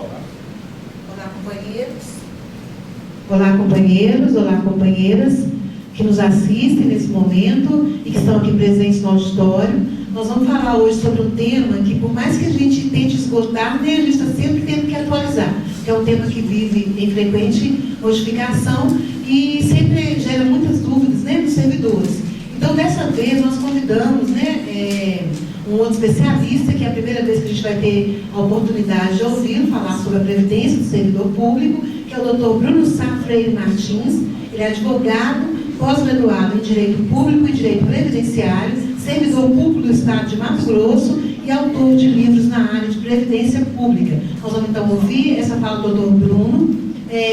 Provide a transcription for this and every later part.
Olá, companheiros. Olá, companheiros, olá, companheiras que nos assistem nesse momento e que estão aqui presentes no auditório. Nós vamos falar hoje sobre um tema que, por mais que a gente tente esgotar, né, a gente está sempre tendo que atualizar, que é um tema que vive em frequente modificação e sempre gera muitas dúvidas, né, dos servidores. Então, dessa vez, nós convidamos, né, um outro especialista, que é a primeira vez que a gente vai ter a oportunidade de ouvir falar sobre a Previdência do Servidor Público, que é o Dr. Bruno Sá Freire Martins. Ele é advogado, pós-graduado em Direito Público e Direito Previdenciário, servidor público do Estado de Mato Grosso e autor de livros na área de Previdência Pública. Nós vamos, então, ouvir essa fala do Dr. Bruno.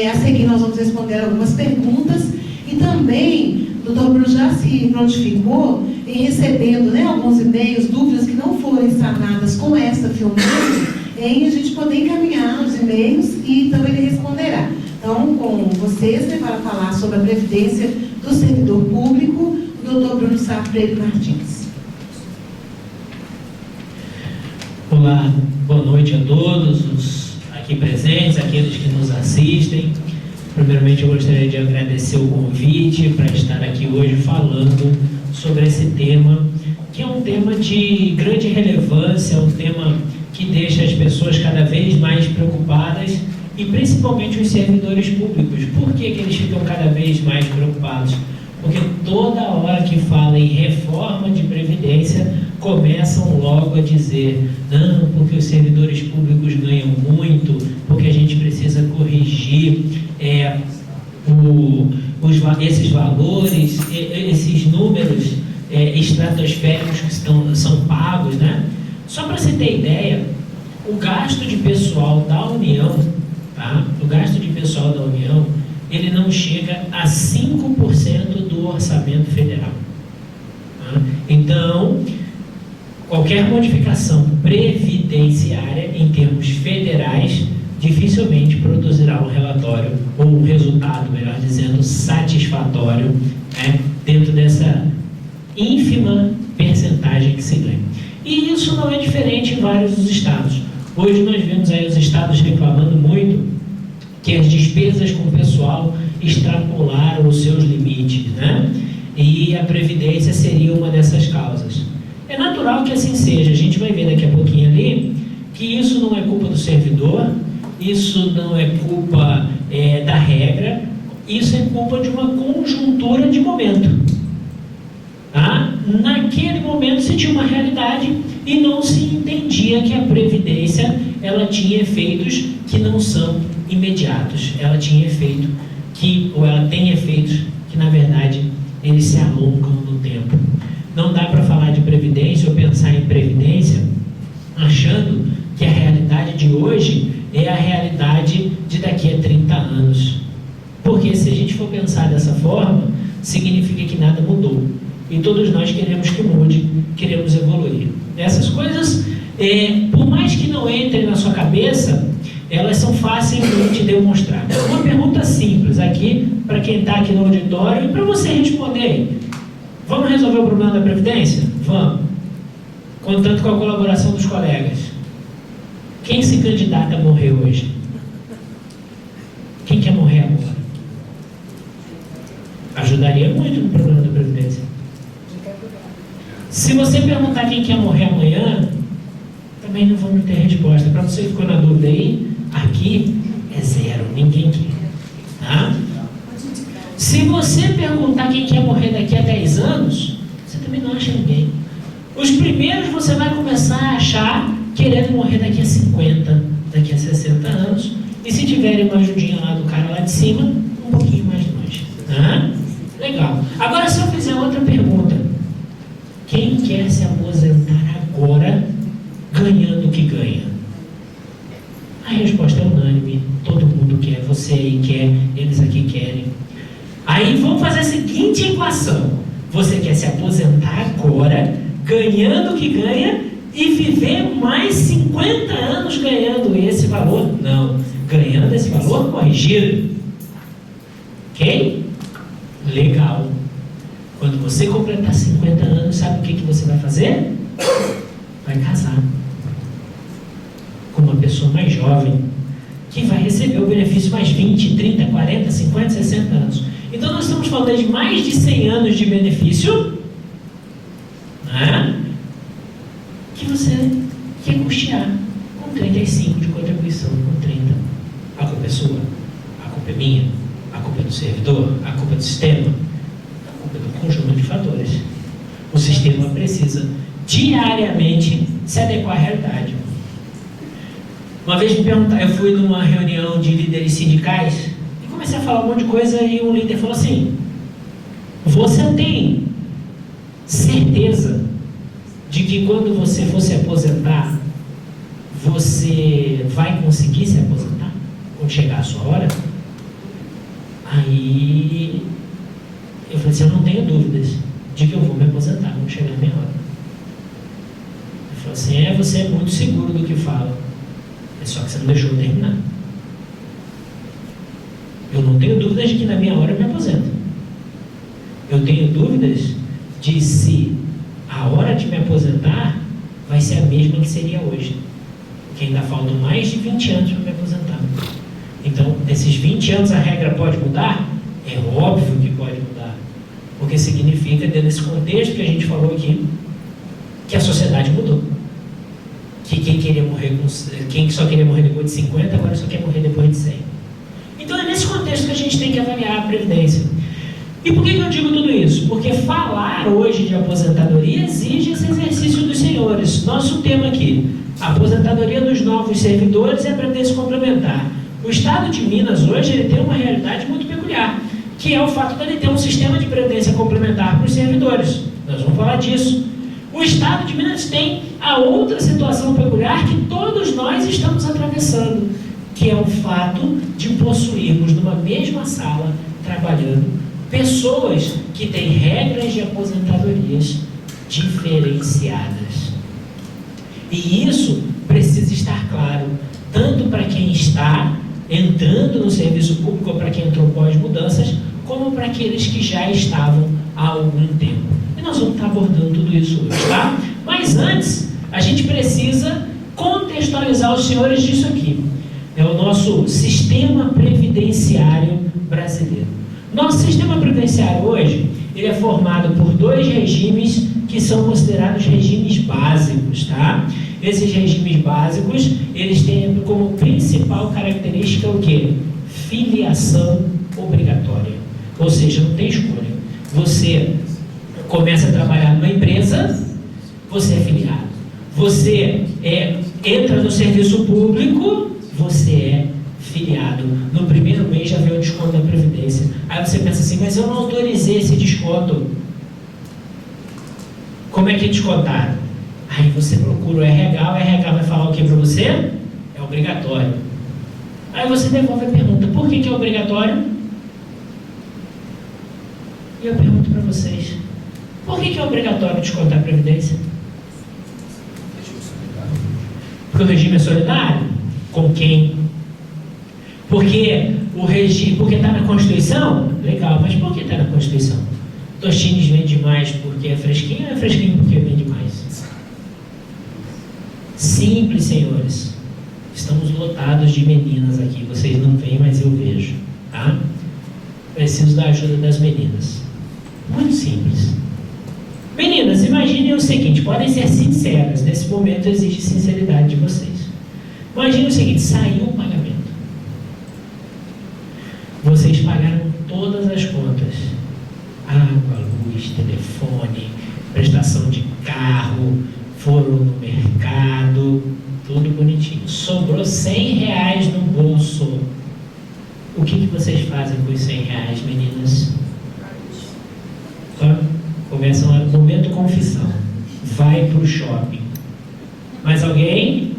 A seguir, nós vamos responder algumas perguntas. E também, o Dr. Bruno já se prontificou em recebendo, né, alguns e-mails, dúvidas que não forem sanadas com esta filmagem, em a gente poder encaminhar os e-mails e então ele responderá. Então, com vocês, né, para falar sobre a Previdência do Servidor Público, o Dr. Bruno Sá Freire Martins. Olá, boa noite a todos os aqui presentes, aqueles que nos assistem. Primeiramente, eu gostaria de agradecer o convite para estar aqui hoje falando sobre esse tema, que é um tema de grande relevância, um tema que deixa as pessoas cada vez mais preocupadas e principalmente os servidores públicos. Por que eles ficam cada vez mais preocupados? Porque toda hora que fala em reforma de previdência, começam logo a dizer: não, porque os servidores públicos ganham muito, porque a gente precisa corrigir esses valores, esses números estratosféricos que são pagos, né? Só para você ter ideia, o gasto de pessoal da União, tá? O gasto de pessoal da União, ele não chega a 5% do orçamento federal. Tá? Então, qualquer modificação previdenciária em termos federais dificilmente produzirá um relatório ou um resultado, melhor dizendo, satisfatório, né, dentro dessa ínfima percentagem que se ganha. E isso não é diferente em vários dos estados. Hoje nós vemos aí os estados reclamando muito que as despesas com o pessoal extrapolaram os seus limites, né? E a Previdência seria uma dessas causas. É natural que assim seja. A gente vai ver daqui a pouquinho ali que isso não é culpa do servidor, isso não é culpa da regra, isso é culpa de uma conjuntura de momento. Tá? Naquele momento se tinha uma realidade e não se entendia que a Previdência ela tinha efeitos que não são imediatos. Ela tinha efeito ou ela tem efeitos que, na verdade, eles se alongam no tempo. Não dá para falar de Previdência ou pensar em Previdência achando que a realidade de hoje é a realidade de daqui a 30 anos. Porque se a gente for pensar dessa forma, significa que nada mudou. E todos nós queremos que mude, queremos evoluir. Essas coisas, por mais que não entrem na sua cabeça, elas são fáceis de demonstrar. Uma pergunta simples aqui, para quem está aqui no auditório, e para você responder aí. Vamos resolver o problema da Previdência? Vamos. Contando com a colaboração dos colegas. Quem se candidata a morrer hoje? Quem quer morrer agora? Ajudaria muito no problema da Previdência. Se você perguntar quem quer morrer amanhã, também não vamos ter resposta. Para você que ficou na dúvida aí, aqui é zero, ninguém quer. Tá? Se você perguntar quem quer morrer daqui a 10 anos, você também não acha ninguém. Os primeiros você vai começar a achar querendo morrer daqui a 50, daqui a 60 anos, e se tiverem uma ajudinha lá do cara lá de cima, um pouquinho mais longe. Tá? Legal. Agora, se eu fizer outra pergunta, quem quer se aposentar agora ganhando o que ganha? A resposta é unânime. Todo mundo quer, você aí quer, eles aqui querem. Aí vamos fazer a seguinte equação: você quer se aposentar agora ganhando o que ganha e viver mais 50 anos ganhando esse valor? Não, ganhando esse valor corrigido. Ok? Legal. Quando você completar 50 anos, sabe o que você vai fazer? Vai casar com uma pessoa mais jovem. que vai receber o benefício mais 20, 30, 40, 50, 60 anos. Então nós estamos falando de mais de 100 anos de benefício, né, que você quer custear com 35 de contribuição, com 30. A culpa é sua, a culpa é minha, a culpa é do servidor, a culpa é do sistema, a culpa é do conjunto de fatores. O sistema precisa diariamente se adequar à realidade. Uma vez me perguntaram, eu fui numa reunião de líderes sindicais e comecei a falar um monte de coisa e um líder falou assim: você tem certeza de que quando você for se aposentar, você vai conseguir se aposentar quando chegar a sua hora? Aí eu falei assim: eu não tenho dúvidas de que eu vou me aposentar quando chegar a minha hora. Ele falou assim: você é muito seguro do que fala, é só que você não deixou eu terminar. Eu não tenho dúvidas de que na minha hora eu me aposento. Eu tenho dúvidas de se a hora de me aposentar vai ser a mesma que seria hoje, porque ainda faltam mais de 20 anos para me aposentar. Então, nesses 20 anos a regra pode mudar? É óbvio que pode mudar, porque significa, dentro desse contexto que a gente falou aqui, que a sociedade mudou. Que quem só queria morrer depois de 50, agora só quer morrer depois de 100. Então é nesse contexto que a gente tem que avaliar a previdência. E por que eu digo tudo isso? Porque falar hoje de aposentadoria exige esse exercício dos senhores. Nosso tema aqui: a aposentadoria dos novos servidores e a previdência complementar. O Estado de Minas hoje ele tem uma realidade muito peculiar, que é o fato de ele ter um sistema de previdência complementar para os servidores. Nós vamos falar disso. O Estado de Minas tem a outra situação peculiar que todos nós estamos atravessando, que é o fato de possuirmos numa mesma sala, trabalhando, pessoas que têm regras de aposentadorias diferenciadas. E isso precisa estar claro, tanto para quem está entrando no serviço público ou para quem entrou pós-mudanças, como para aqueles que já estavam há algum tempo. E nós vamos estar abordando tudo isso hoje, tá? Mas antes, a gente precisa contextualizar os senhores disso aqui. É o nosso sistema previdenciário brasileiro. Nosso sistema previdenciário hoje, ele é formado por 2 regimes que são considerados regimes básicos, tá? Esses regimes básicos, eles têm como principal característica o quê? Filiação obrigatória. Ou seja, não tem escolha. Você começa a trabalhar numa empresa, você é filiado. Você entra no serviço público, você é filiado. No primeiro mês já vem o desconto da Previdência. Aí você pensa assim: mas eu não autorizei esse desconto. Como é que descontaram? Aí você procura o RH vai falar o que para você? É obrigatório. Aí você devolve a pergunta: por que é obrigatório? E eu pergunto para vocês: por que é obrigatório descontar a Previdência? Porque o regime é solidário? Com quem? Porque o regime, porque está na Constituição? Legal, mas por que está na Constituição? Tostines vende mais porque é fresquinho ou é fresquinho porque vende mais? Simples, senhores. Estamos lotados de meninas aqui. Vocês não veem, mas eu vejo. Tá? Preciso da ajuda das meninas. Muito simples. Meninas, imaginem o seguinte, podem ser sinceras. Nesse momento exige sinceridade de vocês. Imaginem o seguinte: saiu o pagamento. Vocês pagaram todas as contas. Água, luz, telefone, prestação de carro, foram no mercado, tudo bonitinho. Sobrou R$100 no bolso. O que vocês fazem com os R$100, meninas? Começa um momento confissão. Vai para o shopping. Mais alguém?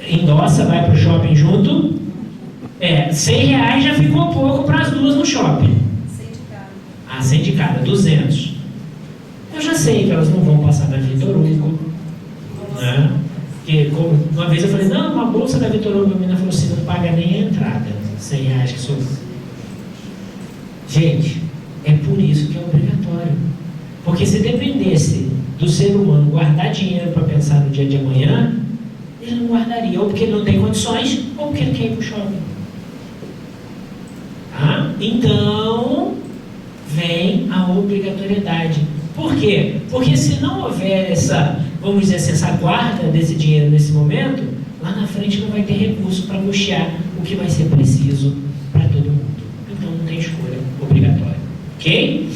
Endossa, vai para o shopping junto? R$100 já ficou pouco para as duas no shopping. 100 de cada, 200. Eu já sei que elas não vão passar na Vitor Hugo, né? Porque uma vez eu falei: não, uma bolsa da Vitor Hugo. A menina falou assim: não paga nem a entrada, R$100 que sobrou. Gente, é por isso que é obrigatório. Porque se dependesse do ser humano guardar dinheiro para pensar no dia de amanhã, ele não guardaria, ou porque ele não tem condições, ou porque ele quer ir para o shopping. Tá? Então, vem a obrigatoriedade. Por quê? Porque se não houver essa, vamos dizer assim, essa guarda desse dinheiro nesse momento, lá na frente não vai ter recurso para custear o que vai ser preciso para todo mundo. Então não tem escolha obrigatória. Ok?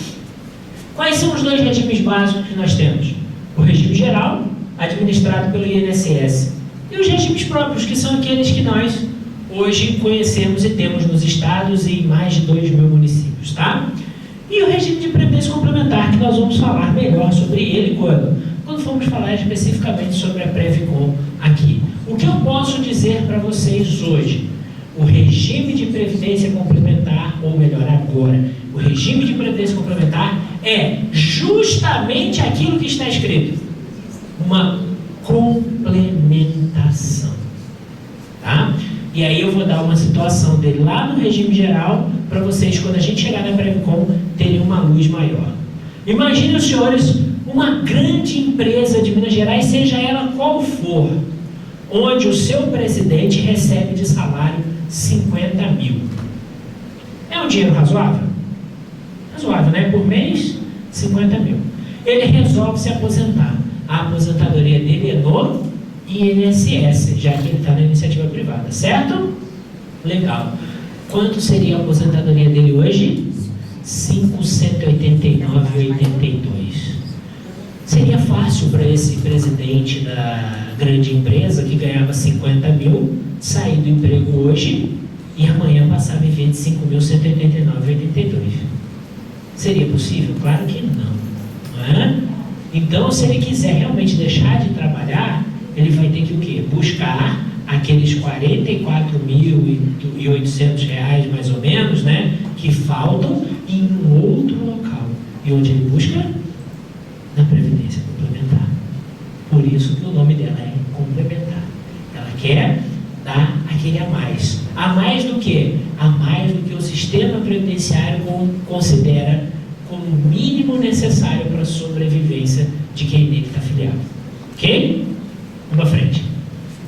Quais são os dois regimes básicos que nós temos? O regime geral, administrado pelo INSS, e os regimes próprios, que são aqueles que nós hoje conhecemos e temos nos estados e em mais de 2.000 municípios, tá? E o regime de previdência complementar, que nós vamos falar melhor sobre ele quando formos falar especificamente sobre a Previcom aqui. O que eu posso dizer para vocês hoje? O regime de previdência complementar, ou melhor, agora, o regime de previdência complementar é justamente aquilo que está escrito. Uma complementação. Tá? E aí eu vou dar uma situação dele lá no regime geral, para vocês, quando a gente chegar na Previcom, terem uma luz maior. Imaginem os senhores, uma grande empresa de Minas Gerais, seja ela qual for, onde o seu presidente recebe de salário 50 mil. É um dinheiro razoável? Razoável, né? Por mês, 50 mil. Ele resolve se aposentar. A aposentadoria dele é no INSS, já que ele está na iniciativa privada, certo? Legal. Quanto seria a aposentadoria dele hoje? 589,82. Seria fácil para esse presidente da grande empresa que ganhava 50 mil sair do emprego hoje e amanhã passar a viver de 5.189,82. Seria possível? Claro que não, não é? Então, se ele quiser realmente deixar de trabalhar, ele vai ter que o quê? Buscar aqueles R$44.800 mais ou menos, né, que faltam em um outro local. E onde ele busca? Na Previdência Complementar. Por isso que o nome dela é complementar. Ela quer dar aquele a mais. A mais do que? A mais do que o sistema previdenciário considera como o mínimo necessário para a sobrevivência de quem nele está afiliado. Ok? Vamos à frente.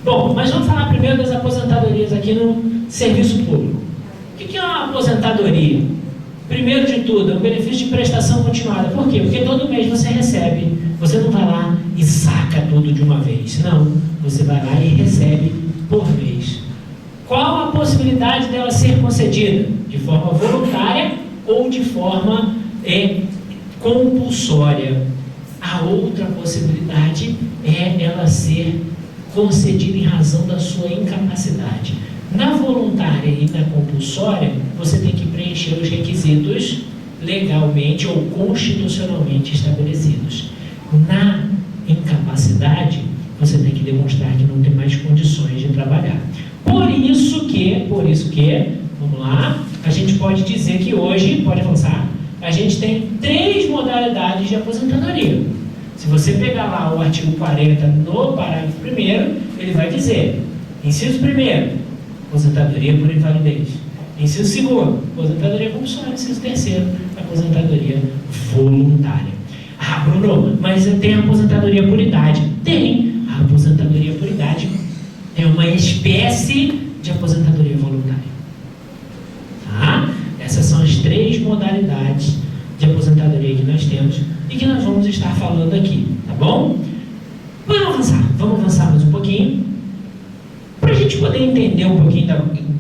Bom, mas vamos falar primeiro das aposentadorias aqui no serviço público. O que é uma aposentadoria? Primeiro de tudo, é um benefício de prestação continuada. Por quê? Porque todo mês você recebe. Você não vai lá e saca tudo de uma vez. Não. Você vai lá e recebe por mês. Qual a possibilidade dela ser concedida? De forma voluntária ou de forma compulsória? A outra possibilidade é ela ser concedida em razão da sua incapacidade. Na voluntária e na compulsória, você tem que preencher os requisitos legalmente ou constitucionalmente estabelecidos. Na incapacidade, você tem que demonstrar que não tem mais condições de trabalhar. Por isso que, vamos lá, a gente pode dizer que hoje, pode avançar, a gente tem 3 modalidades de aposentadoria. Se você pegar lá o artigo 40 no parágrafo 1º, ele vai dizer, inciso 1º, aposentadoria por invalidez. Inciso 2º, aposentadoria compulsória. Inciso 3º, aposentadoria voluntária. Ah, Bruno, mas tem aposentadoria por idade. Tem. A aposentadoria por idade é uma espécie de aposentadoria voluntária. Tá? Essas são as 3 modalidades de aposentadoria que nós temos e que nós vamos estar falando aqui, tá bom? Vamos avançar mais um pouquinho, para a gente poder entender um pouquinho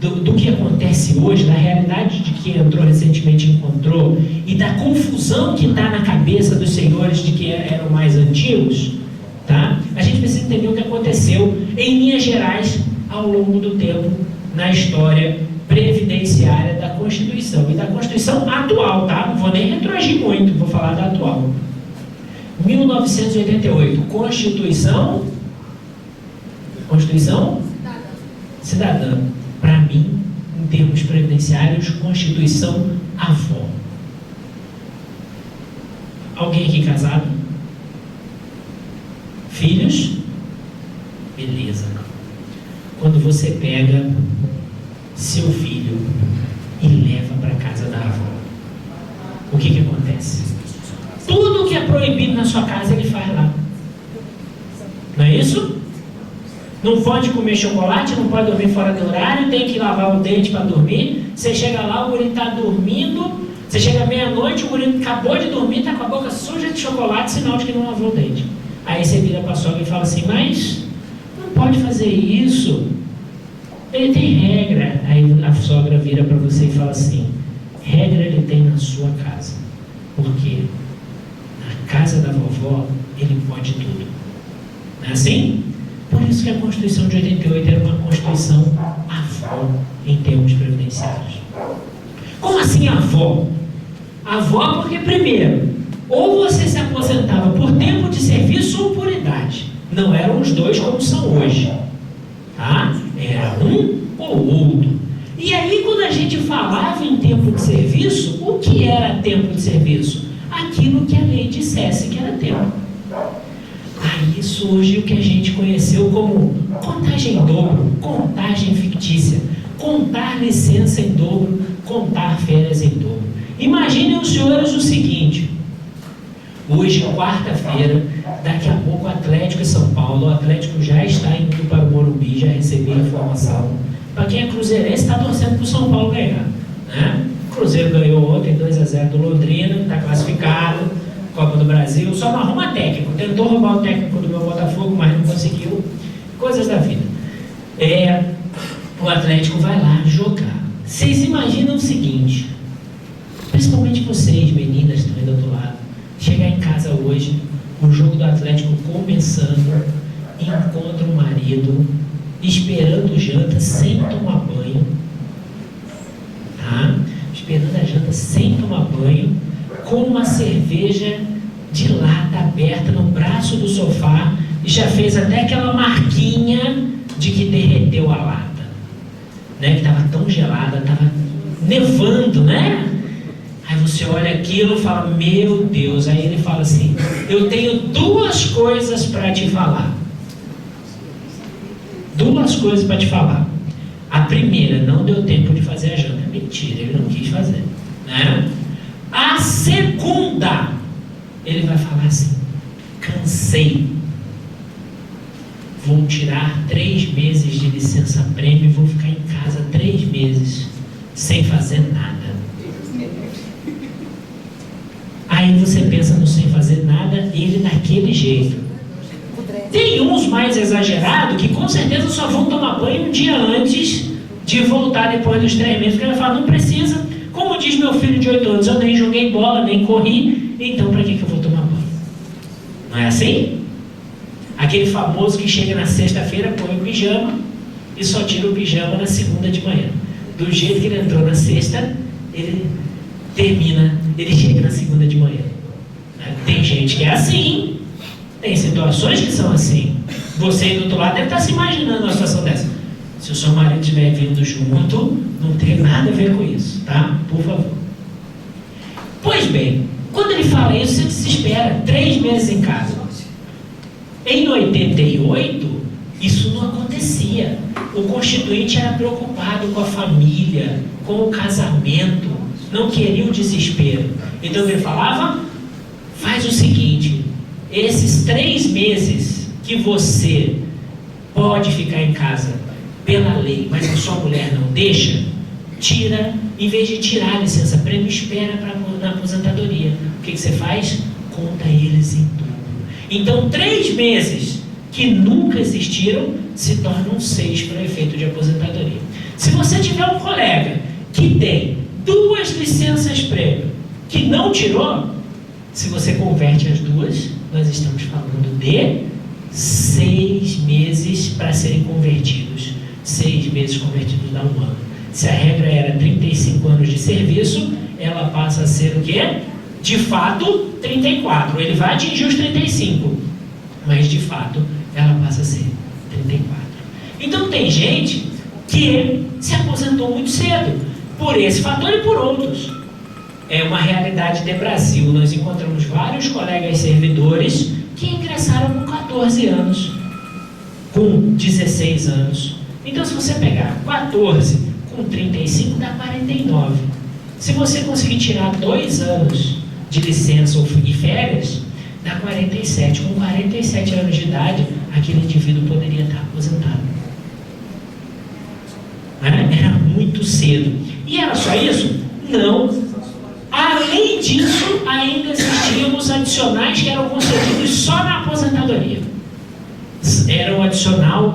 do que acontece hoje, da realidade de que entrou recentemente encontrou e da confusão que está na cabeça dos senhores de que eram mais antigos, tá? A gente precisa entender o que aconteceu em linhas gerais ao longo do tempo na história previdenciária da Constituição e da Constituição atual, tá? Não vou nem retroagir muito, vou falar da atual. 1988, Constituição Cidadã. Para mim, em termos previdenciários, Constituição avó. Alguém aqui casado? Filhos? Beleza. Quando você pega seu filho e leva para a casa da avó, o que acontece? Tudo que é proibido na sua casa ele faz lá. Não é isso? Não pode comer chocolate, não pode dormir fora do horário, tem que lavar o dente para dormir. Você chega lá, o guri está dormindo, você chega meia-noite, o guri acabou de dormir, está com a boca suja de chocolate, sinal de que não lavou o dente. Aí você vira para a sogra e fala assim, mas não pode fazer isso, ele tem regra. Aí a sogra vira para você e fala assim, regra ele tem na sua casa, porque na casa da vovó ele pode tudo. Não é assim? Por isso que a Constituição de 88 era uma Constituição avó em termos previdenciários. Como assim avó? Avó porque, primeiro, ou você se aposentava por tempo de serviço ou por idade. Não eram os dois como são hoje. Tá? Era um ou outro. E aí, quando a gente falava em tempo de serviço, o que era tempo de serviço? Aquilo que a lei dissesse que era tempo. Aí surge o que a gente conheceu como contagem em dobro, contagem fictícia, contar licença em dobro, contar férias em dobro. Imaginem os senhores o seguinte, hoje, quarta-feira, daqui a pouco Atlético e São Paulo, o Atlético já está indo para o Morumbi, já recebi a informação. Para quem é cruzeirense, está torcendo para o São Paulo ganhar. Né? O Cruzeiro ganhou ontem 2-0 do Londrina, está classificado, Copa do Brasil, só não arruma técnico, tentou roubar o técnico do meu Botafogo, mas não conseguiu, coisas da vida. O Atlético vai lá jogar. Vocês imaginam o seguinte, principalmente vocês, meninas que estão aí do outro lado, chegar em casa hoje, o jogo do Atlético começando, encontra o marido, esperando janta sem tomar banho, tá? Esperando a janta sem tomar banho, com uma cerveja de lata aberta no braço do sofá e já fez até aquela marquinha de que derreteu a lata, né? Que estava tão gelada, estava nevando, né? Aí você olha aquilo e fala, meu Deus. Aí ele fala assim, eu tenho duas coisas para te falar. Duas coisas para te falar. A primeira, não deu tempo de fazer a janta. Mentira, ele não quis fazer, né? A segunda, ele vai falar assim, cansei, vou tirar 3 meses de licença-prêmio e vou ficar em casa 3 meses, sem fazer nada. Aí você pensa no sem fazer nada, ele daquele jeito. Tem uns mais exagerados que com certeza só vão tomar banho um dia antes de voltar depois dos 3 meses, porque ele vai falar, não precisa. Como diz meu filho de 8 anos, eu nem joguei bola, nem corri, então para que eu vou tomar banho? Não é assim? Aquele famoso que chega na sexta-feira, põe o pijama e só tira o pijama na segunda de manhã. Do jeito que ele entrou na sexta, ele chega na segunda de manhã. Tem gente que é assim, tem situações que são assim. Você aí do outro lado deve estar se imaginando uma situação dessa. Se o seu marido estiver vindo junto, não tem nada a ver com isso, tá? Por favor. Pois bem, quando ele fala isso, você desespera. 3 meses em casa. Em 88, isso não acontecia. O Constituinte era preocupado com a família, com o casamento, não queria o desespero. Então ele falava, faz o seguinte, esses 3 meses que você pode ficar em casa pela lei, mas a sua mulher não deixa, tira, em vez de tirar a licença-prêmio, espera na aposentadoria. O que você faz? Conta eles em tudo. Então, 3 meses que nunca existiram se tornam 6 para o efeito de aposentadoria. Se você tiver um colega que tem 2 licenças-prêmio que não tirou, se você converte as 2, nós estamos falando de 6 meses para serem convertidos. 6 meses convertidos dá 1 ano. Se a regra era 35 anos de serviço, ela passa a ser o quê? De fato, 34. Ele vai atingir os 35, mas de fato, ela passa a ser 34. Então tem gente que se aposentou muito cedo, por esse fator e por outros. É uma realidade de Brasil. Nós encontramos vários colegas servidores que ingressaram com 14 anos, com 16 anos. Então, se você pegar 14 com 35, dá 49. Se você conseguir tirar 2 anos de licença e férias, dá 47. Com 47 anos de idade, aquele indivíduo poderia estar aposentado. Era muito cedo. E era só isso? Não. Além disso, ainda existiam os adicionais que eram concedidos só na aposentadoria. Era o adicional,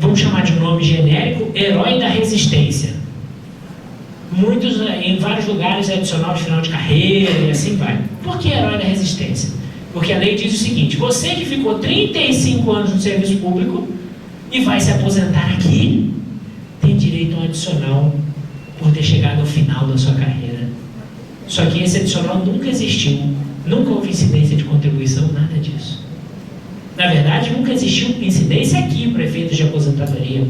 vamos chamar de um nome genérico, herói da resistência. Em vários lugares é adicional de final de carreira e assim vai. Por que herói da resistência? Porque a lei diz o seguinte: você que ficou 35 anos no serviço público e vai se aposentar aqui, tem direito a um adicional por ter chegado ao final da sua carreira. Só que esse adicional nunca existiu, nunca houve incidência de contribuição, nada disso. Na verdade, nunca existiu incidência aqui para efeitos de aposentadoria.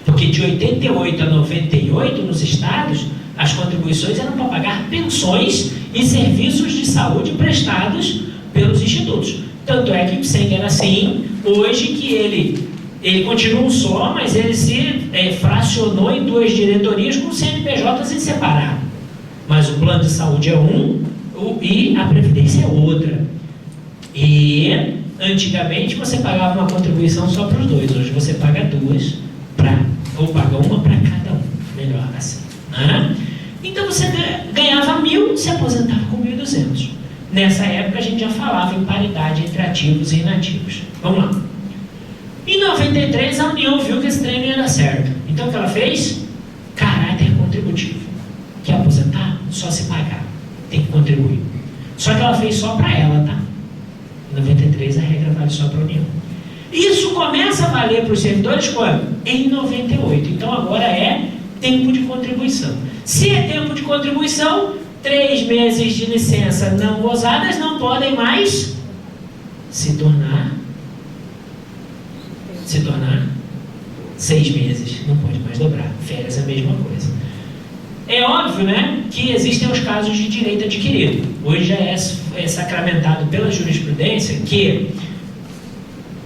Porque de 88 a 98, nos estados, as contribuições eram para pagar pensões e serviços de saúde prestados pelos institutos. Tanto é que o PSENG era assim, hoje que ele continua um só, mas ele se fracionou em 2 diretorias com CNPJs em separado. Mas o plano de saúde é um e a previdência é outra. E antigamente você pagava uma contribuição só para os 2, hoje você paga 2 ou paga uma para cada um, melhor assim. Então você ganhava 1.000, se aposentava com 1.200. Nessa época a gente já falava em paridade entre ativos e inativos. Vamos lá. Em 93 a União viu que esse trem não ia dar certo. Então o que ela fez? Caráter contributivo. Quer aposentar? Só se pagar. Tem que contribuir. Só que ela fez só para ela, tá? Em 93 a regra vale só para a União. Isso começa a valer para os servidores quando? Em 98. Então agora é tempo de contribuição. Se é tempo de contribuição, 3 meses de licença não gozadas não podem mais se tornar 6 meses. Não pode mais dobrar. Férias é a mesma coisa. É óbvio, né, que existem os casos de direito adquirido. Hoje já é sacramentado pela jurisprudência que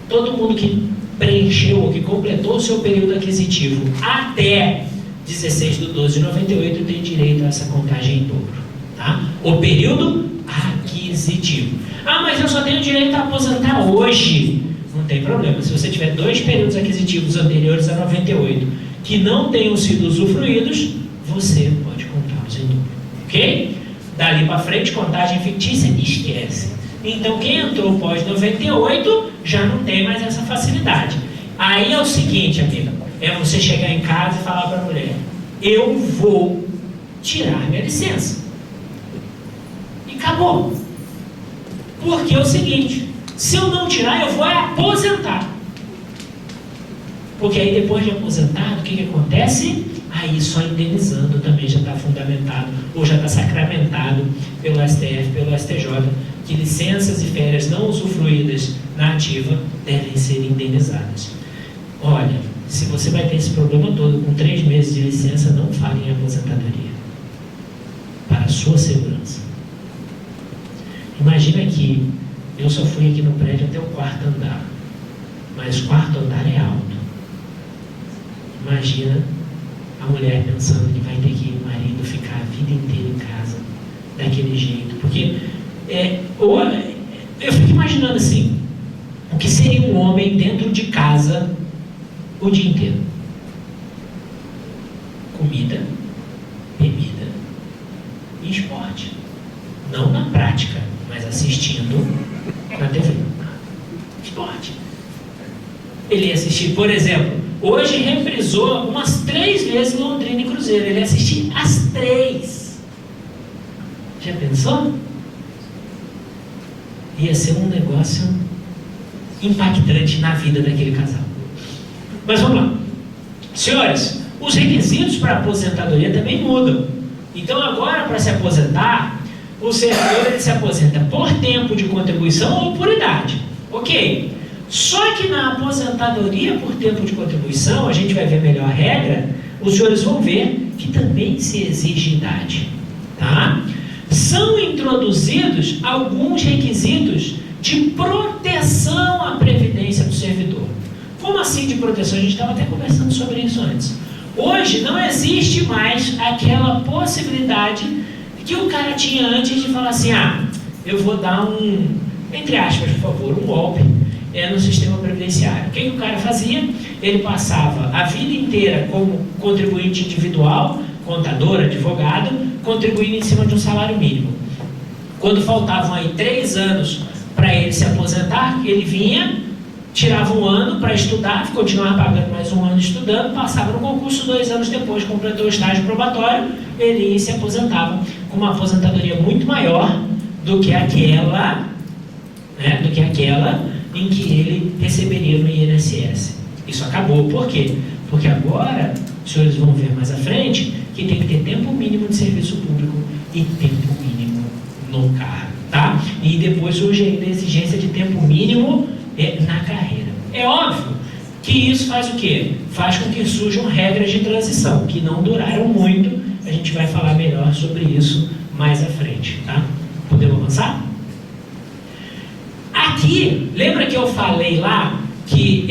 todo mundo que preencheu ou que completou o seu período aquisitivo até 16/12/98 tem direito a essa contagem em dobro. Tá? O período aquisitivo. Mas eu só tenho direito a aposentar hoje. Não tem problema. Se você tiver 2 períodos aquisitivos anteriores a 98 que não tenham sido usufruídos, você pode contá-los em dobro. Ok? Dali para frente, contagem fictícia, esquece. Então, quem entrou pós-98 já não tem mais essa facilidade. Aí é o seguinte, amiga, é você chegar em casa e falar para a mulher: eu vou tirar minha licença. E acabou. Porque é o seguinte: se eu não tirar, eu vou aposentar. Porque aí depois de aposentado, o que acontece? Aí só indenizando também já está fundamentado, ou já está sacramentado pelo STF, pelo STJ, que licenças e férias não usufruídas na ativa devem ser indenizadas. Olha, se você vai ter esse problema todo com 3 meses de licença, não fale em aposentadoria. Para a sua segurança. Imagina que eu só fui aqui no prédio até o 4º andar, mas o 4º andar é alto. Imagina a mulher pensando que vai ter que o marido ficar a vida inteira em casa daquele jeito. Porque eu fico imaginando assim, o que seria um homem dentro de casa o dia inteiro? Comida, bebida e esporte. Não na prática, mas assistindo na TV. Esporte. Ele ia assistir, por exemplo, hoje reprisou umas 3 vezes Londrina e Cruzeiro. Ele ia assistir as 3. Já pensou? Ia ser um negócio impactante na vida daquele casal. Mas vamos lá. Senhores, os requisitos para aposentadoria também mudam. Então agora, para se aposentar, o servidor ele se aposenta por tempo de contribuição ou por idade. Ok. Só que na aposentadoria por tempo de contribuição, a gente vai ver melhor a regra, os senhores vão ver que também se exige idade. Tá? São introduzidos alguns requisitos de proteção à previdência do servidor. Como assim de proteção? A gente estava até conversando sobre isso antes. Hoje não existe mais aquela possibilidade que o cara tinha antes de falar assim: eu vou dar entre aspas, por favor, um golpe no sistema previdenciário. O que o cara fazia? Ele passava a vida inteira como contribuinte individual, contador, advogado, contribuindo em cima de um salário mínimo. Quando faltavam aí 3 anos para ele se aposentar, ele vinha, tirava 1 ano para estudar, continuava pagando mais 1 ano estudando, passava no concurso, 2 anos depois completou o estágio probatório, ele ia e se aposentava com uma aposentadoria muito maior do que aquela em que ele receberia no INSS. Isso acabou. Por quê? Porque agora, os senhores vão ver mais à frente, que tem que ter tempo mínimo de serviço público e tempo mínimo no cargo, tá? E depois surge ainda a exigência de tempo mínimo na carreira. É óbvio que isso faz o quê? Faz com que surjam regras de transição, que não duraram muito. A gente vai falar melhor sobre isso mais à frente, tá? Podemos avançar? Aqui, lembra que eu falei lá que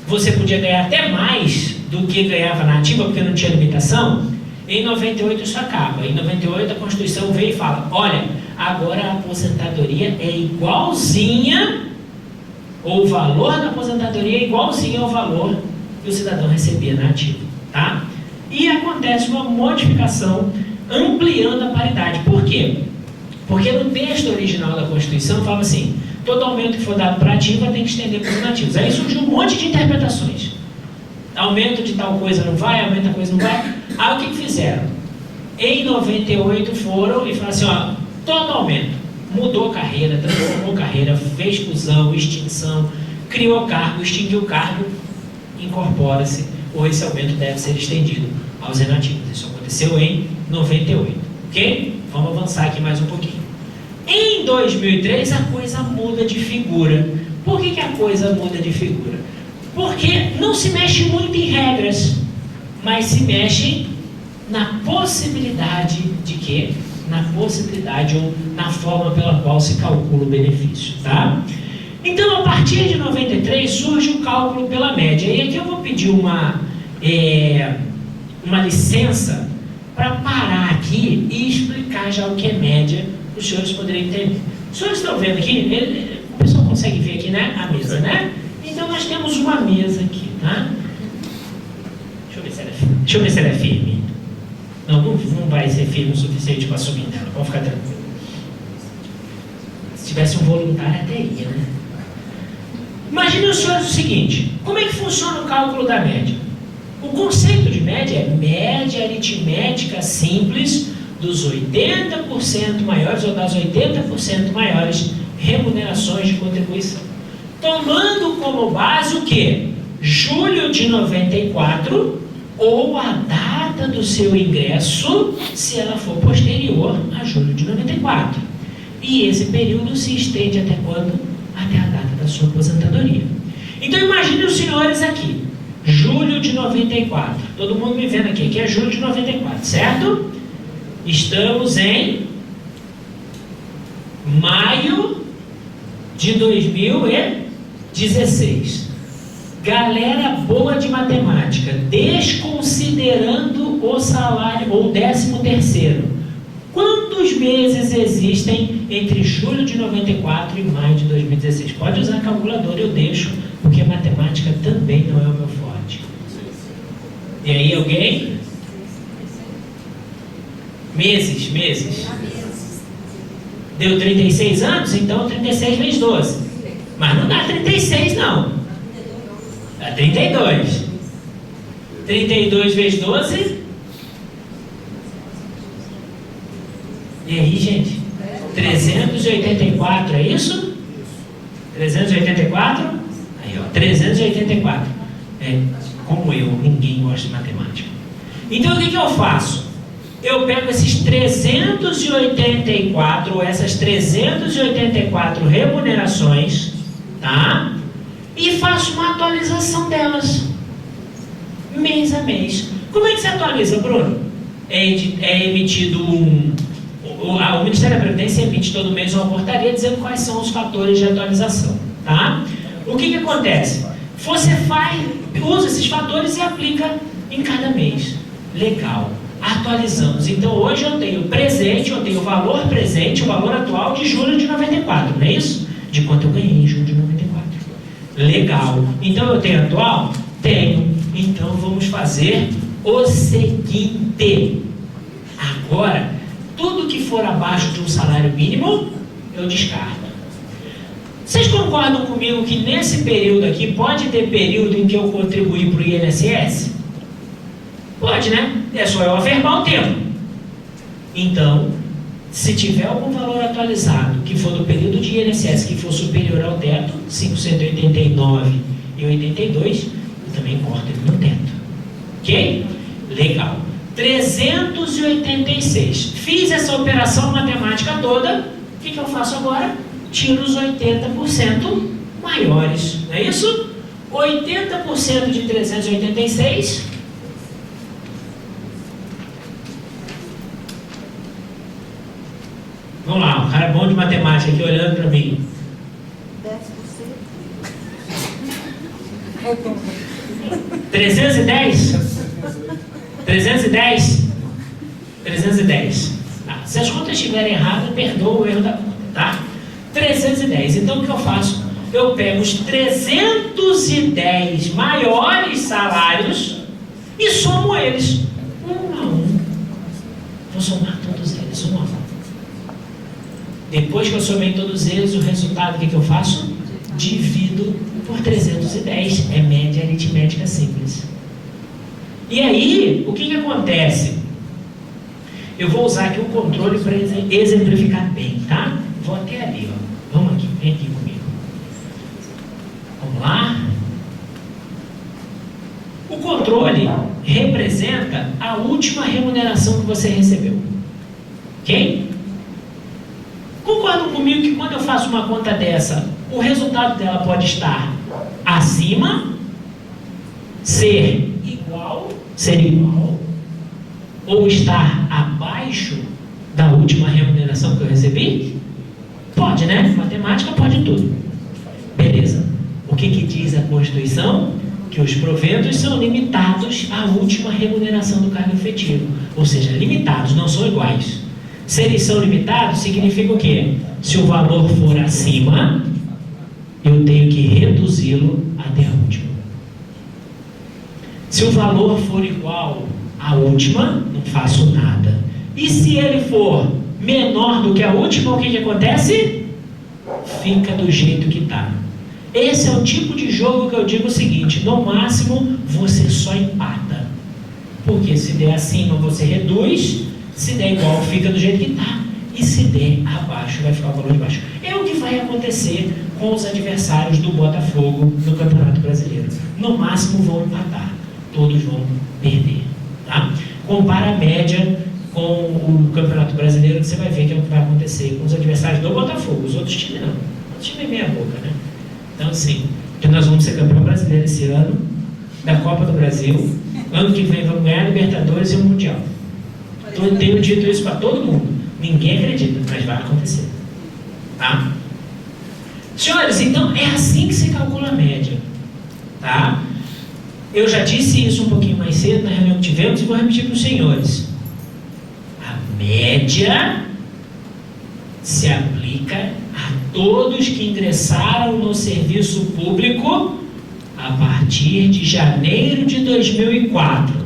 você podia ganhar até mais do que ganhava na ativa, porque não tinha limitação? Em 98 isso acaba. Em 98 a Constituição veio e fala, olha, agora a aposentadoria é igualzinha, ou o valor da aposentadoria é igualzinho ao valor que o cidadão recebia na ativa, tá? E acontece uma modificação ampliando a paridade. Por quê? Porque no texto original da Constituição fala assim, todo aumento que for dado para ativa tem que estender para os inativos. Aí surgiu um monte de interpretações. Aumento de tal coisa não vai, aumenta a coisa não vai. Aí o que fizeram? Em 98 foram e falaram assim, ó, todo aumento, mudou a carreira, transformou a carreira, fez fusão, extinção, criou cargo, extinguiu cargo, incorpora-se, ou esse aumento deve ser estendido aos inativos. Isso aconteceu em 98, ok? Vamos avançar aqui mais um pouquinho. Em 2003 a coisa muda de figura. Por que a coisa muda de figura? Porque não se mexe muito em regras, mas se mexe na possibilidade de quê? Na possibilidade ou na forma pela qual se calcula o benefício, tá? Então, a partir de 93 surge o cálculo pela média. E aqui eu vou pedir uma licença para parar aqui e explicar já o que é média, para os senhores poderem entender. Os senhores estão vendo aqui? O pessoal consegue ver aqui, né? A mesa, né? Então, nós temos uma mesa aqui, tá? Deixa eu ver se ela é firme. Não vai ser firme o suficiente para subir nela. Pode ficar tranquilo. Se tivesse um voluntário, até ia, né? Imagine os senhores o seguinte. Como é que funciona o cálculo da média? O conceito de média é média aritmética simples dos 80% maiores ou das 80% maiores remunerações de contribuição. Tomando como base o quê? Julho de 94 ou a data do seu ingresso, se ela for posterior a julho de 94. E esse período se estende até quando? Até a data da sua aposentadoria. Então imagine os senhores aqui. Julho de 94. Todo mundo me vendo aqui. Aqui é julho de 94, certo? Estamos em maio de 2016. Galera boa de matemática, desconsiderando o salário ou 13º. Quantos meses existem entre julho de 94 e maio de 2016? Pode usar a calculadora, eu deixo, porque matemática também não é o meu forte. E aí, alguém? Meses. Deu 36 anos? Então 36 vezes 12. Mas não dá 36 não. Dá 32. 32 vezes 12. E aí, gente? 384, é isso? 384? Aí, ó, 384. Como eu, ninguém gosta de matemática. Então, o que eu faço? Eu pego esses 384, ou essas 384 remunerações, tá? E faço uma atualização delas, mês a mês. Como é que se atualiza, Bruno? É emitido o Ministério da Previdência emite todo mês uma portaria dizendo quais são os fatores de atualização, tá? O que acontece? Você usa esses fatores e aplica em cada mês. Legal. atualizamos. Então, hoje eu tenho presente, eu tenho o valor presente, o valor atual de julho de 94, não é isso? De quanto eu ganhei em julho de 94. Legal. Então, eu tenho atual? Tenho. Então, vamos fazer o seguinte. Agora, tudo que for abaixo de um salário mínimo, eu descarto. Vocês concordam comigo que nesse período aqui, pode ter período em que eu contribuí para o INSS? Pode, né? É só eu afermar o tempo. Então, se tiver algum valor atualizado, que for do período de INSS, que for superior ao teto, 589,82, eu também corto ele no teto. Ok? Legal. 386. Fiz essa operação matemática toda. O que eu faço agora? Tiro os 80% maiores. Não é isso? 80% de 386. Vamos lá, o cara é bom de matemática aqui olhando para mim. 10%. 310? 310? 310. Tá. Se as contas estiverem erradas, perdoa o erro da conta, tá? 310. Então o que eu faço? Eu pego os 310 maiores salários e somo eles um a um. Vou somar todos eles, um a um. Depois que eu somei todos eles, o resultado, o que eu faço? Divido por 310. É média aritmética simples. E aí, o que acontece? Eu vou usar aqui o controle para exemplificar bem, tá? Vou até ali, ó. Vamos aqui, vem aqui comigo. Vamos lá. O controle representa a última remuneração que você recebeu. Ok? Concordam comigo que quando eu faço uma conta dessa, o resultado dela pode estar acima, ser igual, ou estar abaixo da última remuneração que eu recebi? Pode, né? Matemática pode tudo. Beleza. O que diz a Constituição? Que os proventos são limitados à última remuneração do cargo efetivo. Ou seja, limitados, não são iguais. Se eles são limitados, significa o quê? Se o valor for acima, eu tenho que reduzi-lo até a última. Se o valor for igual à última, não faço nada. E se ele for menor do que a última, o que acontece? Fica do jeito que está. Esse é o tipo de jogo que eu digo o seguinte: no máximo, você só empata. Porque se der acima, você reduz. Se der igual, fica do jeito que está. E se der abaixo, vai ficar o valor de baixo. É o que vai acontecer com os adversários do Botafogo no Campeonato Brasileiro. No máximo vão empatar. Todos vão perder. Tá? Compara a média com o Campeonato Brasileiro, que você vai ver que é o que vai acontecer com os adversários do Botafogo. Os outros times não. Os times é meia boca, né? Então, assim, que nós vamos ser campeão brasileiro esse ano, da Copa do Brasil. Ano que vem vamos ganhar a Libertadores e o Mundial. Eu tenho dito isso para todo mundo. Ninguém acredita, mas vai acontecer. Tá? Senhores, então é assim que se calcula a média. Tá? Eu já disse isso um pouquinho mais cedo na reunião que tivemos e vou repetir para os senhores. A média se aplica a todos que ingressaram no serviço público a partir de janeiro de 2004.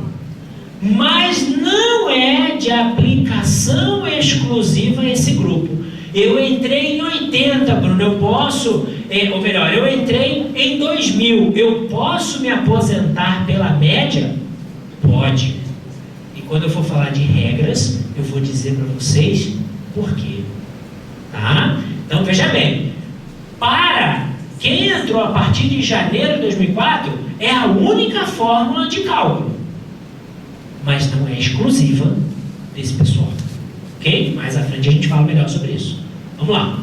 Mas não é de aplicação exclusiva a esse grupo. Eu entrei em 80, Bruno, eu posso, ou melhor, eu entrei em 2000, eu posso me aposentar pela média? Pode. E quando eu for falar de regras, eu vou dizer para vocês por quê. Tá? Então veja bem, para quem entrou a partir de janeiro de 2004, é a única fórmula de cálculo. Mas não é exclusiva desse pessoal. Ok? Mais à frente a gente fala melhor sobre isso. Vamos lá.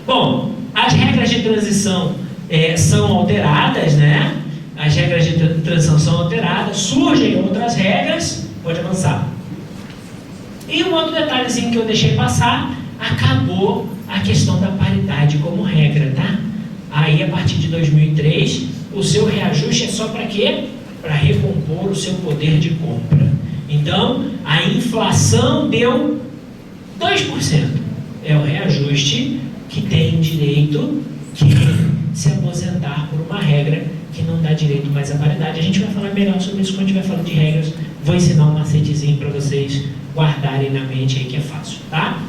Bom, as regras de transição são alteradas, né? As regras de transição são alteradas, surgem outras regras. Pode avançar. E um outro detalhezinho que eu deixei passar, acabou a questão da paridade como regra, tá? Aí, a partir de 2003, o seu reajuste é só para quê? Para recompor o seu poder de compra. Então, a inflação deu 2%. É o reajuste que tem direito que se aposentar por uma regra que não dá direito mais à paridade. A gente vai falar melhor sobre isso quando a gente vai falar de regras. Vou ensinar um macetezinho para vocês guardarem na mente aí, que é fácil, tá?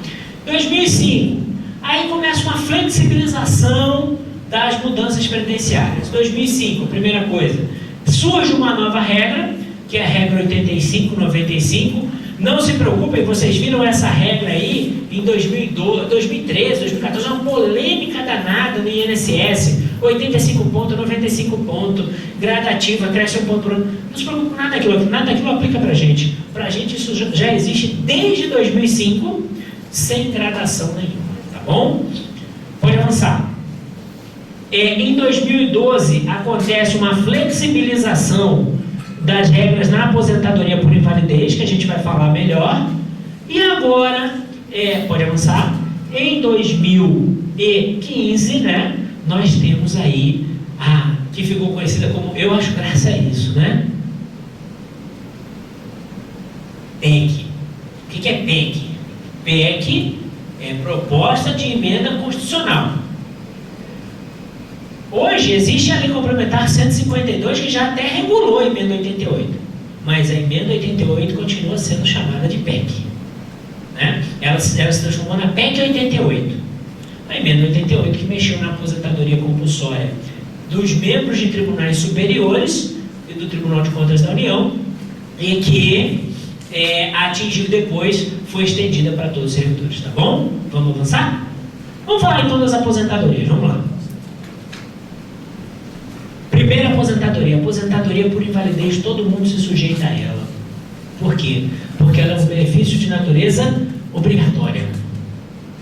2005. Aí começa uma flexibilização das mudanças previdenciárias. 2005, primeira coisa, surge uma nova regra, que é a regra 85-95. Não se preocupem, vocês viram essa regra aí em 2012, 2013, 2014, uma polêmica danada no INSS, 85 pontos, 95 pontos, gradativa, cresce um ponto por ano. Não se preocupe, nada daquilo aplica para a gente. Para a gente isso já existe desde 2005, sem gradação nenhuma, tá bom? Pode avançar. Em 2012, acontece uma flexibilização das regras na aposentadoria por invalidez, que a gente vai falar melhor. E agora, pode avançar, em 2015, né, nós temos aí a que ficou conhecida como, eu acho graça a isso, né? PEC. O que é PEC? PEC é proposta de emenda constitucional. Hoje existe a Lei Complementar 152 que já até regulou a emenda 88, mas a emenda 88 continua sendo chamada de PEC, né? Ela se transformou na PEC 88. A emenda 88 que mexeu na aposentadoria compulsória dos membros de tribunais superiores e do Tribunal de Contas da União, e que atingiu depois, foi estendida para todos os servidores, tá bom? Vamos avançar? Vamos falar então das aposentadorias, vamos lá. Primeira aposentadoria por invalidez, todo mundo se sujeita a ela. Por quê? Porque ela é um benefício de natureza obrigatória.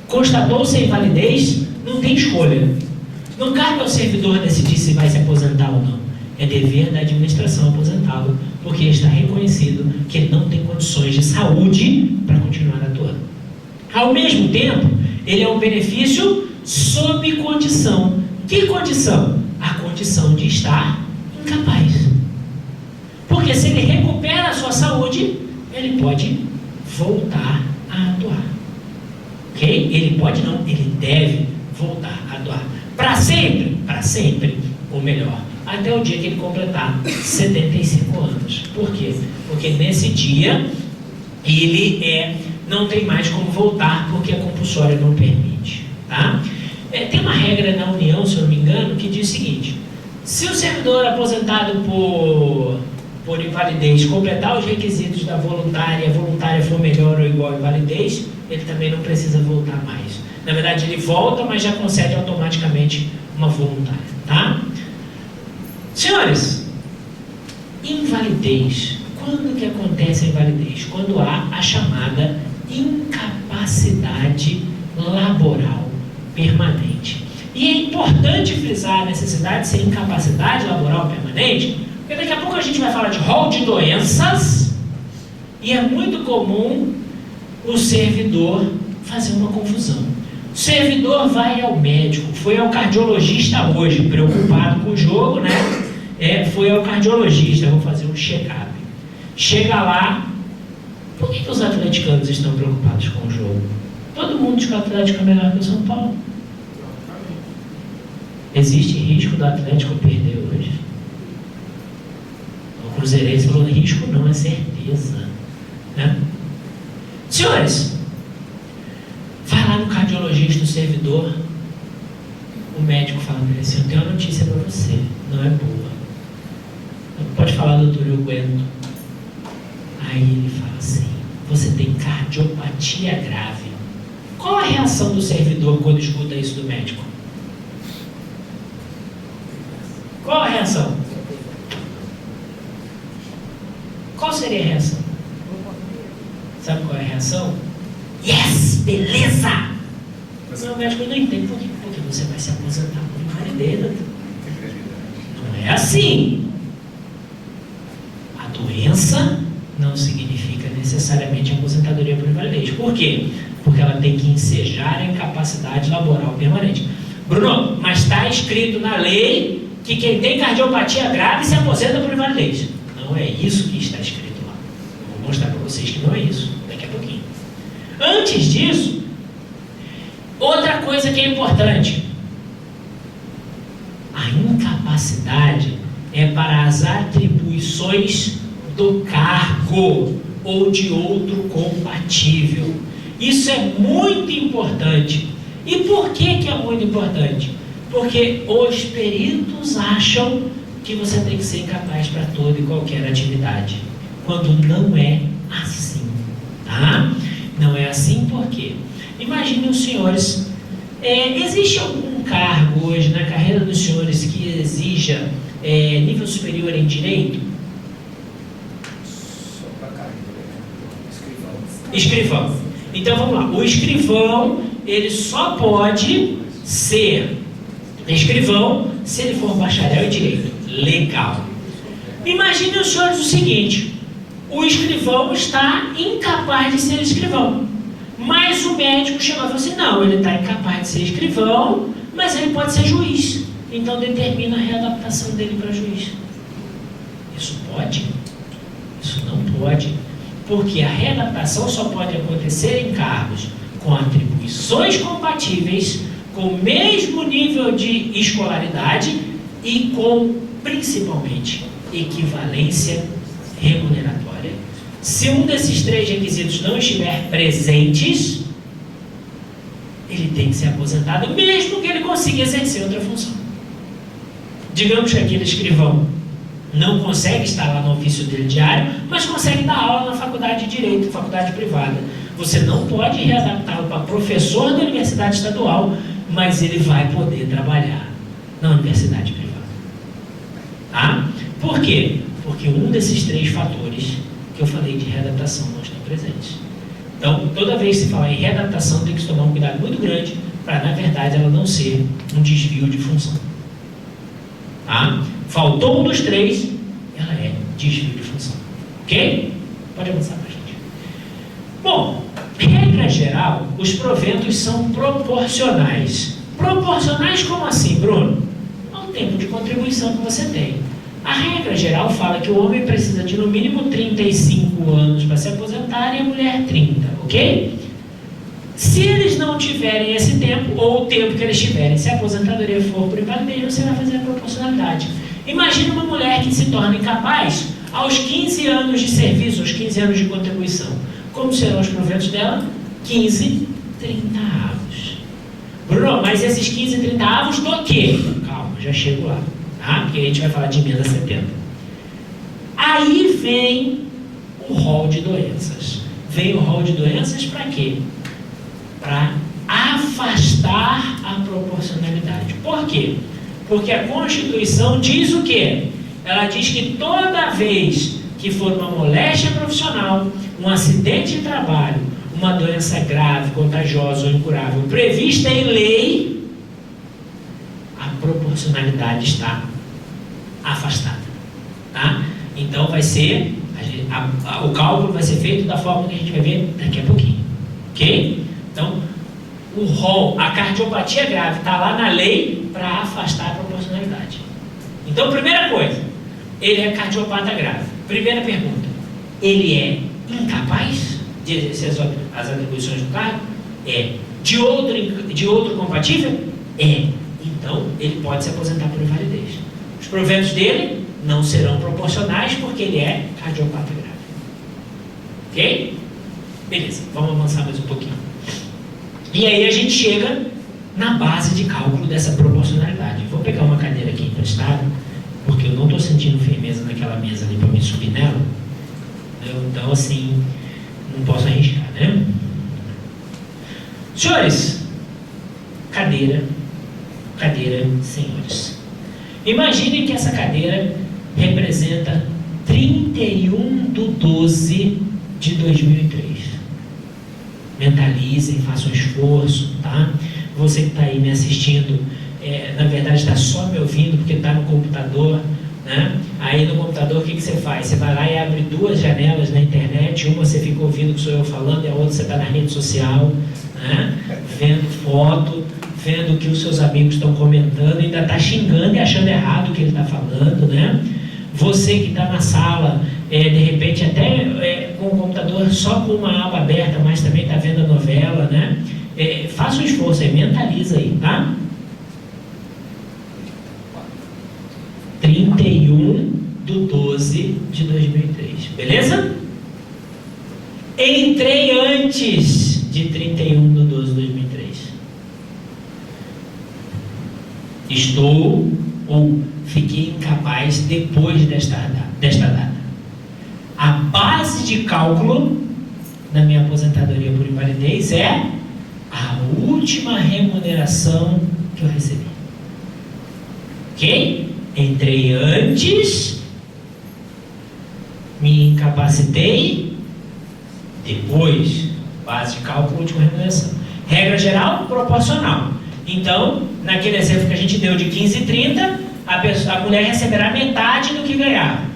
Constatou-se a invalidez, não tem escolha. Não cabe ao servidor decidir se vai se aposentar ou não. É dever da administração aposentá-lo, porque está reconhecido que ele não tem condições de saúde para continuar atuando. Ao mesmo tempo, ele é um benefício sob condição. Que condição? A condição de estar incapaz. Porque se ele recupera a sua saúde, ele pode voltar a atuar. Ok? Ele pode não, ele deve voltar a atuar. Para sempre, ou melhor, até o dia que ele completar 75 anos. Por quê? Porque nesse dia, ele não tem mais como voltar, porque a compulsória não permite. Tá? Tem uma regra na União, se eu não me engano, que diz o seguinte: se o servidor aposentado por invalidez completar os requisitos da voluntária, a voluntária for melhor ou igual à invalidez, ele também não precisa voltar mais. Na verdade, ele volta, mas já concede automaticamente uma voluntária. Tá? Senhores, invalidez. Quando que acontece a invalidez? Quando há a chamada incapacidade laboral permanente. E é importante frisar a necessidade de ser incapacidade laboral permanente, porque daqui a pouco a gente vai falar de rol de doenças, e é muito comum o servidor fazer uma confusão. O servidor vai ao médico, foi ao cardiologista hoje, preocupado com o jogo, né? Foi ao cardiologista, vou fazer um check-up. Chega lá, por que os atleticanos estão preocupados com o jogo? Todo mundo diz que o Atlético é melhor que o São Paulo. Existe risco do Atlético perder hoje? O cruzeirense falou: risco não, é certeza. Né? Senhores, vai lá no cardiologista, o servidor, o médico fala para ele assim: eu tenho uma notícia para você, não é boa. Pode falar, doutor, eu aguento. Aí ele fala assim: você tem cardiopatia grave. Qual a reação do servidor quando escuta isso do médico? Qual a reação? Qual seria a reação? Sabe qual é a reação? Yes, beleza! Mas o médico não entende por quê? Porque você vai se aposentar por invalidez. Não é assim. A doença não significa necessariamente aposentadoria por invalidez. Por quê? Porque ela tem que ensejar a incapacidade laboral permanente. Bruno, mas está escrito na lei que quem tem cardiopatia grave se aposenta por invalidez. Não é isso que está escrito lá. mostrar para vocês que não é isso, daqui a pouquinho. Antes disso, outra coisa que é importante, a incapacidade é para as atribuições do cargo ou de outro compatível. Isso é muito importante. E por que é muito importante? Porque os peritos acham que você tem que ser capaz para toda e qualquer atividade, quando não é assim, tá? Não é assim porque, imaginem os senhores, existe algum cargo hoje na carreira dos senhores que exija nível superior em direito? Só para carreira, Escrivão. Então vamos lá, o escrivão, ele só pode ser escrivão se ele for bacharel em direito. Legal. Imagine os senhores o seguinte: o escrivão está incapaz de ser escrivão, mas o médico chegou e falou assim: não, ele está incapaz de ser escrivão, mas ele pode ser juiz. Então determina a readaptação dele para juiz. Isso pode? Isso não pode, porque a readaptação só pode acontecer em cargos com atribuições compatíveis, com o mesmo nível de escolaridade e com, principalmente, equivalência remuneratória. Se um desses 3 requisitos não estiver presentes, ele tem que ser aposentado, mesmo que ele consiga exercer outra função. Digamos que aquele escrivão não consegue estar lá no ofício dele diário, mas consegue dar aula na faculdade de Direito, faculdade privada. Você não pode readaptá-lo para professor da universidade estadual, mas ele vai poder trabalhar na universidade privada. Tá? Por quê? Porque um desses 3 fatores que eu falei de readaptação não estão presentes. Então, toda vez que se falar em readaptação, tem que se tomar um cuidado muito grande para, na verdade, ela não ser um desvio de função. Tá? Faltou um dos 3, ela é desvio de função. Ok? Pode avançar para a gente. Bom, regra geral, os proventos são proporcionais. Proporcionais como assim, Bruno? Ao tempo de contribuição que você tem. A regra geral fala que o homem precisa de no mínimo 35 anos para se aposentar e a mulher 30, ok? Se eles não tiverem esse tempo, ou o tempo que eles tiverem, se a aposentadoria for por invalidez, você vai fazer a proporcionalidade. Imagina uma mulher que se torna incapaz aos 15 anos de serviço, aos 15 anos de contribuição. Como serão os proventos dela? 15, 30 avos. Bruno, mas esses 15, 30 avos do quê? Calma, já chego lá. Tá? Porque a gente vai falar de emenda 70. Aí vem o rol de doenças. Vem o rol de doenças para quê? Para afastar a proporcionalidade. Por quê? Porque a Constituição diz o quê? Ela diz que toda vez que for uma moléstia profissional, um acidente de trabalho, uma doença grave, contagiosa ou incurável prevista em lei, a proporcionalidade está afastada. Tá? Então vai ser, o cálculo vai ser feito da forma que a gente vai ver daqui a pouquinho. Ok? Então, o rol, a cardiopatia grave está lá na lei para afastar a proporcionalidade. Então, primeira coisa, ele é cardiopata grave. Primeira pergunta, ele é incapaz de exercer as atribuições do cargo? É. De outro compatível? É. Então, ele pode se aposentar por invalidez. Os proventos dele não serão proporcionais porque ele é cardiopata grave. Ok? Beleza, vamos avançar mais um pouquinho. E aí a gente chega na base de cálculo dessa proporcionalidade. Vou pegar uma cadeira aqui emprestada, porque eu não estou sentindo firmeza naquela mesa ali para me subir nela. Então, assim, não posso arriscar, né? Senhores, cadeira, senhores. Imaginem que essa cadeira representa 31/12/2003. Mentalizem, façam um esforço, tá? Você que está aí me assistindo, na verdade está só me ouvindo porque está no computador, né? Aí no computador o que você faz? Você vai lá e abre 2 janelas na internet, uma você fica ouvindo o que sou eu falando e a outra você está na rede social, né? Vendo foto, vendo o que os seus amigos estão comentando, ainda está xingando e achando errado o que ele está falando, né? Você que está na sala, de repente até com o computador só com uma aba aberta, mas também está vendo a novela, né? Faça um esforço aí, mentaliza aí, tá? 31/12/2003, beleza? Entrei antes de 31/12/2003. Estou ou fiquei incapaz depois desta data. A base de cálculo da minha aposentadoria por invalidez é a última remuneração que eu recebi. Ok? Entrei antes, me incapacitei, depois, base de cálculo, última remuneração. Regra geral, proporcional. Então, naquele exemplo que a gente deu de 15 e 30, a mulher receberá metade do que ganhava.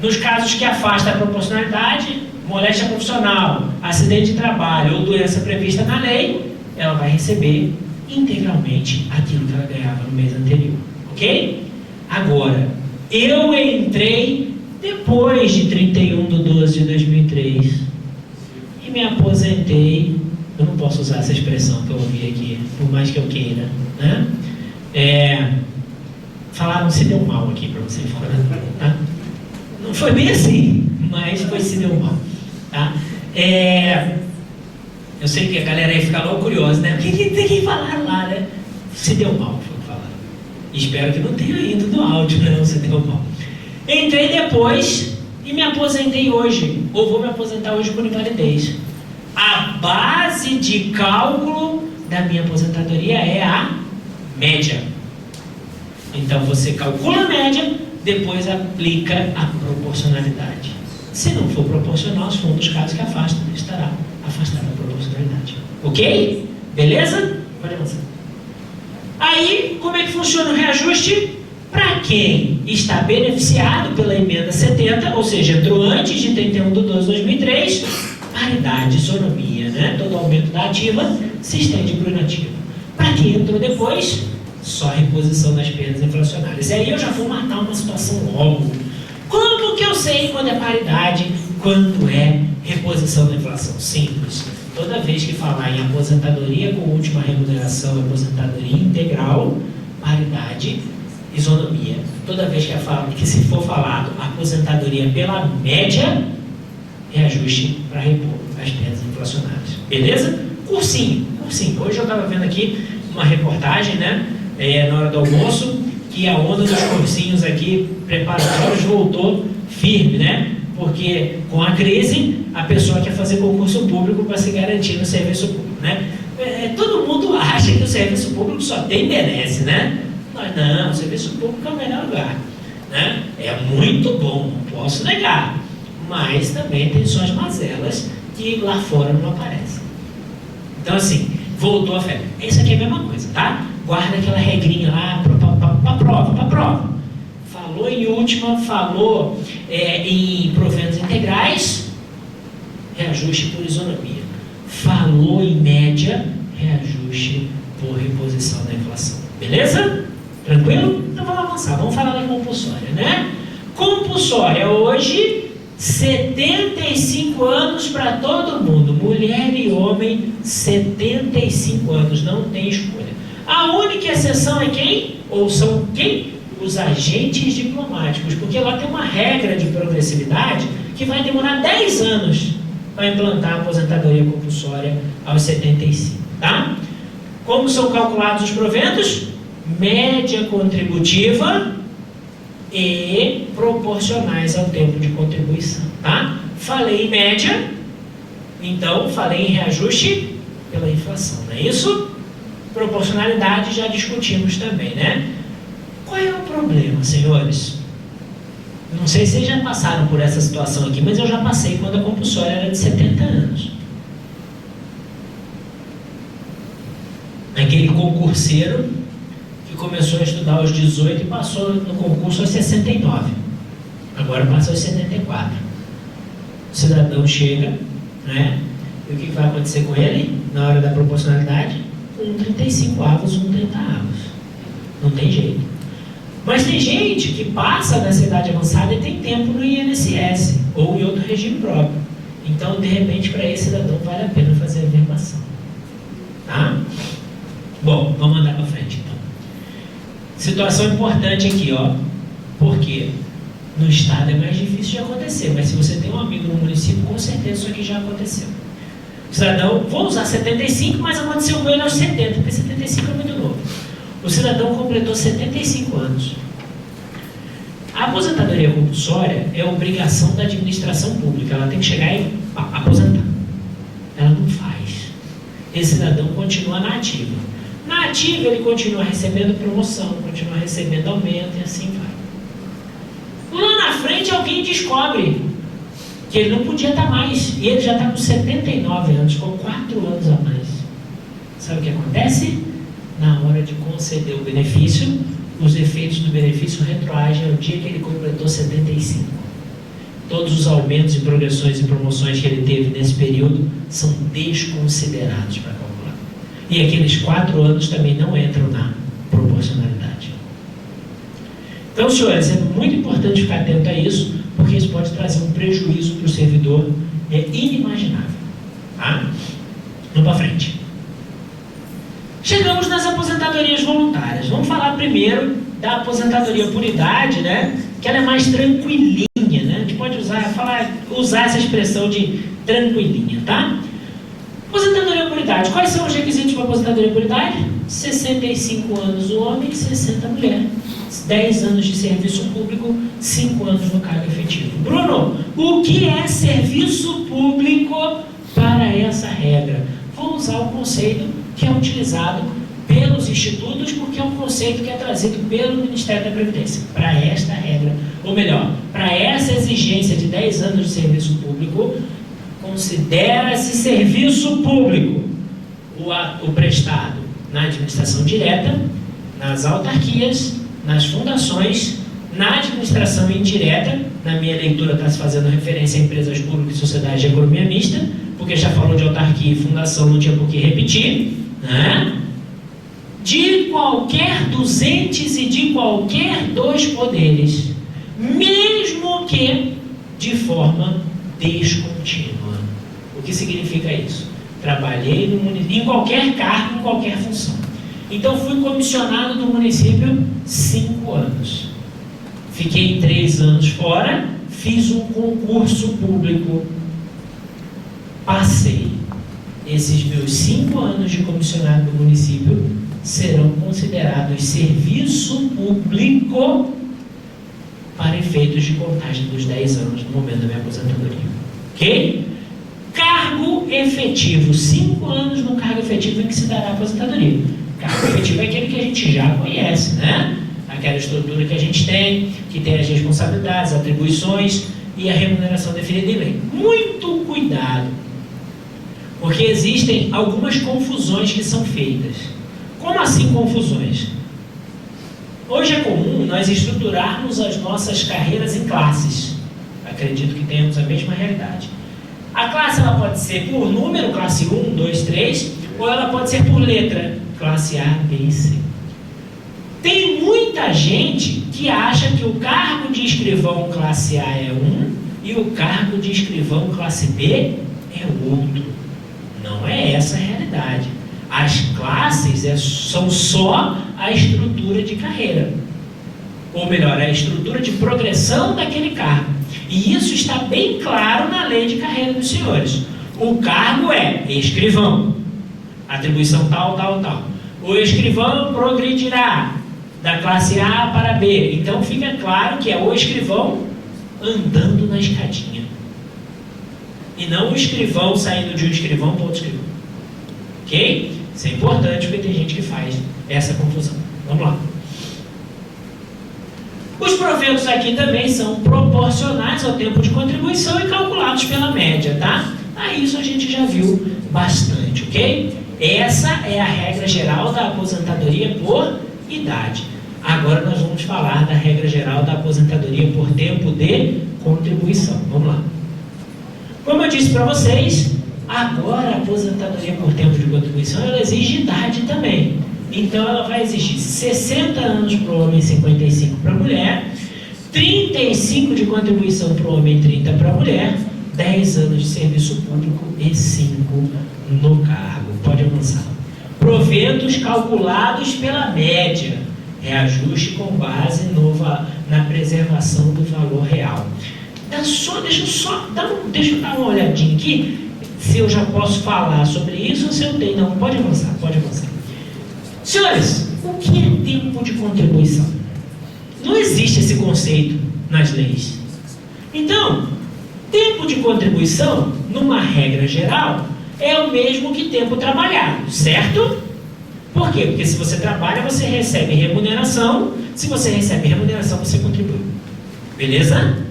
Nos casos que afasta a proporcionalidade, moléstia profissional, acidente de trabalho ou doença prevista na lei, ela vai receber integralmente aquilo que ela ganhava no mês anterior. Ok? Agora, eu entrei depois de 31/12/2003 e me aposentei. Eu não posso usar essa expressão que eu ouvi aqui, por mais que eu queira, né? Falaram se deu mal aqui para você fora, tá? Não foi bem assim, mas foi se deu mal, tá? Eu sei que a galera aí fica logo curiosa, né? O que falaram lá, né? Se deu mal, foi o que falaram. Espero que não tenha ido no áudio, né? Não se deu mal. Entrei depois e me aposentei hoje, ou vou me aposentar hoje por invalidez. A base de cálculo da minha aposentadoria é a média. Então você calcula a média, depois aplica a proporcionalidade. Se não for proporcional, se for um dos casos que afasta, estará afastado da proporcionalidade. Ok? Beleza? Pode avançar. Aí, como é que funciona o reajuste? Para quem está beneficiado pela emenda 70, ou seja, entrou antes de 31/12/2003, paridade, isonomia, né? Todo aumento da ativa se estende para o inativo. Para quem entrou depois, só reposição das perdas inflacionárias. E aí eu já vou matar uma situação logo. Como que eu sei quando é paridade, quando é reposição da inflação? Simples. Toda vez que falar em aposentadoria com última remuneração, aposentadoria integral, paridade, isonomia. Toda vez que se for falado aposentadoria pela média, reajuste para repor as perdas inflacionárias. Beleza? Cursinho. Hoje eu estava vendo aqui uma reportagem, né? Na hora do almoço, que a onda dos cursinhos aqui preparatórios voltou firme, né? Porque com a crise, a pessoa quer fazer concurso público para se garantir no serviço público, né? Todo mundo acha que o serviço público só tem merece, né? Mas não, o serviço público é o melhor lugar, né? É muito bom, não posso negar. Mas também tem suas mazelas que lá fora não aparecem. Então assim, voltou a febre. Isso aqui é a mesma coisa, tá? Guarda aquela regrinha lá para prova. Falou em última, falou em proventos integrais, reajuste por isonomia. Falou em média, reajuste por reposição da inflação. Beleza? Tranquilo? Então vamos avançar. Vamos falar da compulsória, né? Compulsória hoje, 75 anos para todo mundo, mulher e homem, 75 anos, não tem escolha. A única exceção é quem? Ou são quem? Os agentes diplomáticos, porque lá tem uma regra de progressividade que vai demorar 10 anos para implantar a aposentadoria compulsória aos 75, tá? Como são calculados os proventos? Média contributiva e proporcionais ao tempo de contribuição, tá? Falei em média, então falei em reajuste pela inflação, não é isso? Proporcionalidade já discutimos também, né? Qual é o problema, senhores? Não sei se vocês já passaram por essa situação aqui, mas eu já passei quando a compulsória era de 70 anos. Aquele concurseiro que começou a estudar aos 18 e passou no concurso aos 69. Agora passa aos 74. O cidadão chega, né? E o que vai acontecer com ele na hora da proporcionalidade? 1,35 avos, 1,30 avos. Não tem jeito. Mas tem gente que passa nessa idade avançada e tem tempo no INSS. regime próprio. Então, de repente, para esse cidadão vale a pena fazer a averbação. Tá? Bom, vamos andar para frente então. Situação importante aqui, ó. Por quê? No estado é mais difícil de acontecer, mas se você tem um amigo no município, com certeza isso aqui já aconteceu. O cidadão, vou usar 75, mas aconteceu com ele aos 70, porque 75 é muito novo. O cidadão completou 75 anos. A aposentadoria compulsória é obrigação da administração pública, ela tem que chegar e aposentar. Ela não faz. Esse cidadão continua na ativa. Na ativa ele continua recebendo promoção, continua recebendo aumento e assim vai. Lá na frente alguém descobre que ele não podia estar mais, e ele já está com 79 anos, com 4 anos a mais. Sabe o que acontece? Na hora de conceder o benefício, os efeitos do benefício retroagem ao dia que ele completou 75. Todos os aumentos e progressões e promoções que ele teve nesse período são desconsiderados para calcular. E aqueles 4 anos também não entram na proporcionalidade. Então, senhores, é muito importante ficar atento a isso, porque isso pode trazer um prejuízo para o servidor inimaginável. Tá? Vamos para frente. Chegamos nas aposentadorias voluntárias. Vamos falar primeiro da aposentadoria por idade, né? Que ela é mais tranquilinha, né? A gente pode usar essa expressão de tranquilinha, tá? Aposentadoria por idade. Quais são os requisitos para aposentadoria por idade? 65 anos o homem e 60 a mulher. 10 anos de serviço público, 5 anos no cargo efetivo. Bruno, o que é serviço público para essa regra? Vou usar o conceito que é utilizado pelos institutos, porque é um conceito que é trazido pelo Ministério da Previdência. Para esta regra, ou melhor, para essa exigência de 10 anos de serviço público, considera-se serviço público o prestado na administração direta, nas autarquias, nas fundações, na administração indireta. Na minha leitura está se fazendo referência a empresas públicas e sociedades de economia mista, porque já falou de autarquia e fundação, não tinha por que repetir, né? De qualquer dos entes e de qualquer dos poderes, mesmo que de forma descontínua. O que significa isso? Trabalhei no município, em qualquer cargo, em qualquer função. Então fui comissionado do município 5 anos. Fiquei 3 anos fora, fiz um concurso público, passei. Esses meus 5 anos de comissionado do município serão considerados serviço público para efeitos de contagem dos 10 anos no momento da minha aposentadoria. Ok? Cargo efetivo. 5 anos no cargo efetivo em que se dará a aposentadoria. Cargo efetivo é aquele que a gente já conhece, né? Aquela estrutura que a gente tem, que tem as responsabilidades, atribuições e a remuneração definida em lei. Muito cuidado, porque existem algumas confusões que são feitas. Como assim confusões? Hoje é comum nós estruturarmos as nossas carreiras em classes. Acredito que tenhamos a mesma realidade. A classe ela pode ser por número, classe 1, 2, 3, ou ela pode ser por letra, classe A, B e C. Tem muita gente que acha que o cargo de escrivão classe A é um e o cargo de escrivão classe B é outro. Não é essa a realidade. As classes são só a estrutura de carreira. Ou melhor, a estrutura de progressão daquele cargo. E isso está bem claro na lei de carreira dos senhores. O cargo é escrivão. Atribuição tal, tal, tal. O escrivão progredirá da classe A para B. Então fica claro que é o escrivão andando na escadinha. E não o escrivão saindo de um escrivão para outro escrivão. Ok? Isso é importante porque tem gente que faz essa confusão. Vamos lá. Os proventos aqui também são proporcionais ao tempo de contribuição e calculados pela média, tá? Aí isso a gente já viu bastante, ok? Essa é a regra geral da aposentadoria por idade. Agora nós vamos falar da regra geral da aposentadoria por tempo de contribuição. Vamos lá. Como eu disse para vocês, agora a aposentadoria por tempo de contribuição ela exige idade também. Então ela vai exigir 60 anos para o homem e 55 para a mulher, 35 de contribuição para o homem e 30 para a mulher, 10 anos de serviço público e 5 no cargo. Pode avançar. Proventos calculados pela média. Reajuste com base na preservação do valor real. Deixa eu dar uma olhadinha aqui, se eu já posso falar sobre isso ou se eu tenho. Não, pode avançar. Senhores, o que é tempo de contribuição? Não existe esse conceito nas leis. Então, tempo de contribuição, numa regra geral, é o mesmo que tempo trabalhado, certo? Por quê? Porque se você trabalha, você recebe remuneração. Se você recebe remuneração, você contribui. Beleza?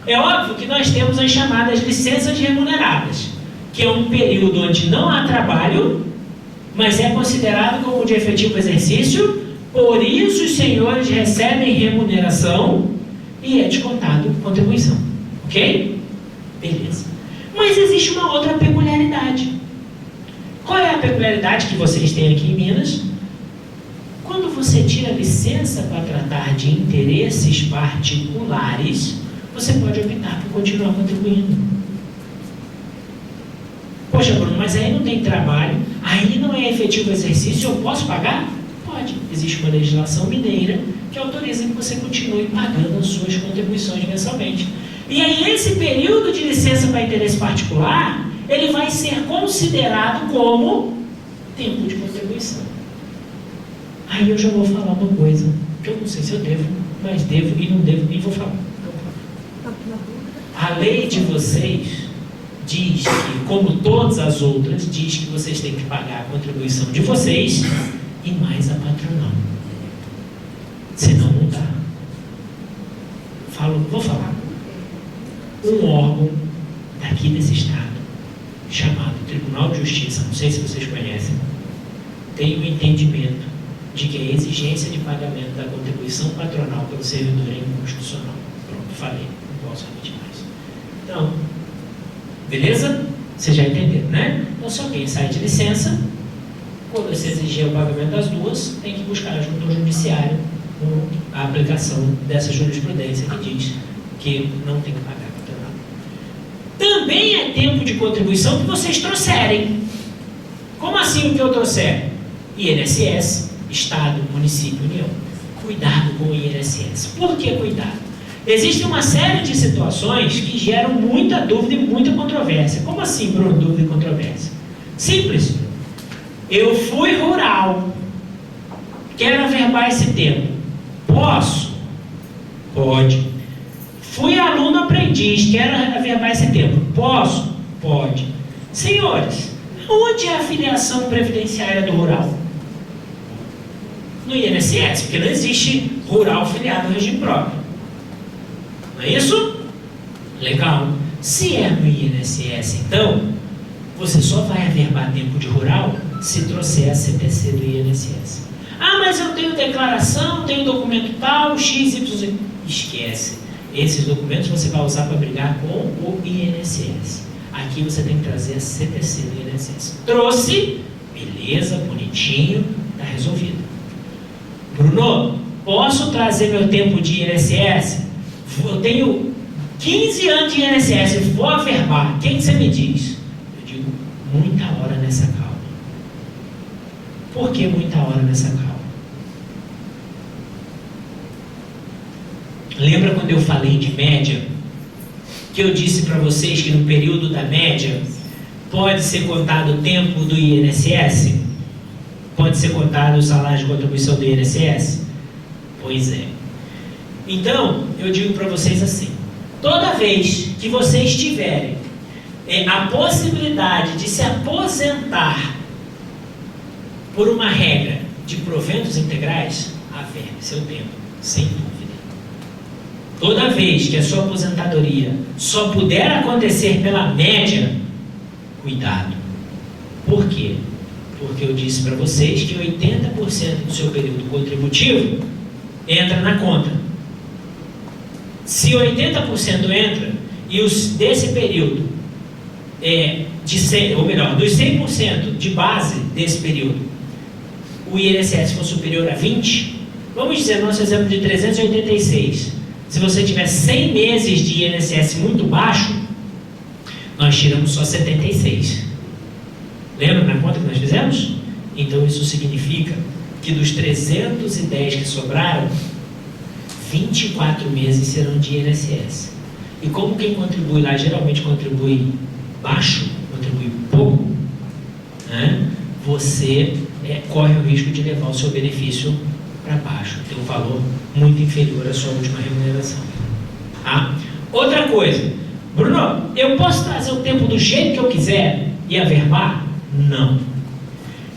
É óbvio que nós temos as chamadas licenças remuneradas, que é um período onde não há trabalho, mas é considerado como de efetivo exercício, por isso os senhores recebem remuneração e é descontado contribuição. Ok? Beleza. Mas existe uma outra peculiaridade. Qual é a peculiaridade que vocês têm aqui em Minas? Quando você tira licença para tratar de interesses particulares, você pode optar por continuar contribuindo. Poxa, Bruno, mas aí não tem trabalho, aí não é efetivo exercício, eu posso pagar? Pode. Existe uma legislação mineira que autoriza que você continue pagando as suas contribuições mensalmente. E aí esse período de licença para interesse particular, ele vai ser considerado como tempo de contribuição. Aí eu já vou falar uma coisa, que eu não sei se eu devo, mas devo e não devo, e vou falar. A lei de vocês diz que, como todas as outras, diz que vocês têm que pagar a contribuição de vocês e mais a patronal. Senão não dá. Vou falar. Um órgão daqui desse estado, chamado Tribunal de Justiça, não sei se vocês conhecem, tem o entendimento de que a exigência de pagamento da contribuição patronal pelo servidor é inconstitucional. Pronto, falei, não posso repetir mais. Então, beleza? Vocês já entenderam, né? Então, se alguém sai de licença, quando você exigir o pagamento das duas, tem que buscar junto ao judiciário a aplicação dessa jurisprudência que diz que não tem que pagar patronal. Também é tempo de contribuição que vocês trouxerem. Como assim o que eu trouxer? INSS, Estado, Município, União. Cuidado com o INSS. Por que cuidado? Existe uma série de situações que geram muita dúvida e muita controvérsia. Como assim, Bruno, dúvida e controvérsia? Simples. Eu fui rural. Quero averbar esse tempo. Posso? Pode. Fui aluno aprendiz. Quero averbar esse tempo. Posso? Pode. Senhores, onde é a filiação previdenciária do rural? No INSS, porque não existe rural filiado ao regime próprio. Não é isso? Legal. Se é no INSS, então, você só vai averbar tempo de rural se trouxer a CTC do INSS. Ah, mas eu tenho declaração, tenho documento tal, X, Y. Esquece. Esses documentos você vai usar para brigar com o INSS. Aqui você tem que trazer a CTC do INSS. Trouxe, beleza, bonitinho, está resolvido. Bruno, posso trazer meu tempo de INSS? Eu tenho 15 anos de INSS, vou averbar. O que você me diz? Eu digo, muita hora nessa calma. Por que muita hora nessa calma? Lembra quando eu falei de média? Que eu disse para vocês que no período da média pode ser contado o tempo do INSS? Pode ser contado o salário de contribuição do INSS? Pois é. Então, eu digo para vocês assim, toda vez que vocês tiverem a possibilidade de se aposentar por uma regra de proventos integrais, averbe seu tempo, sem dúvida. Toda vez que a sua aposentadoria só puder acontecer pela média, cuidado. Por quê? Porque eu disse para vocês que 80% do seu período contributivo entra na conta. Se 80% entra, e desse período, dos 100% de base desse período, o INSS for superior a 20, vamos dizer, nosso exemplo de 386, se você tiver 100 meses de INSS muito baixo, nós tiramos só 76. Lembra na conta que nós fizemos? Então isso significa que dos 310 que sobraram, 24 meses serão de INSS. E como quem contribui lá geralmente contribui baixo, contribui pouco, né? Você corre o risco de levar o seu benefício para baixo, tem um valor muito inferior à sua última remuneração. Tá? Outra coisa, Bruno, eu posso trazer o tempo do jeito que eu quiser e averbar? Não.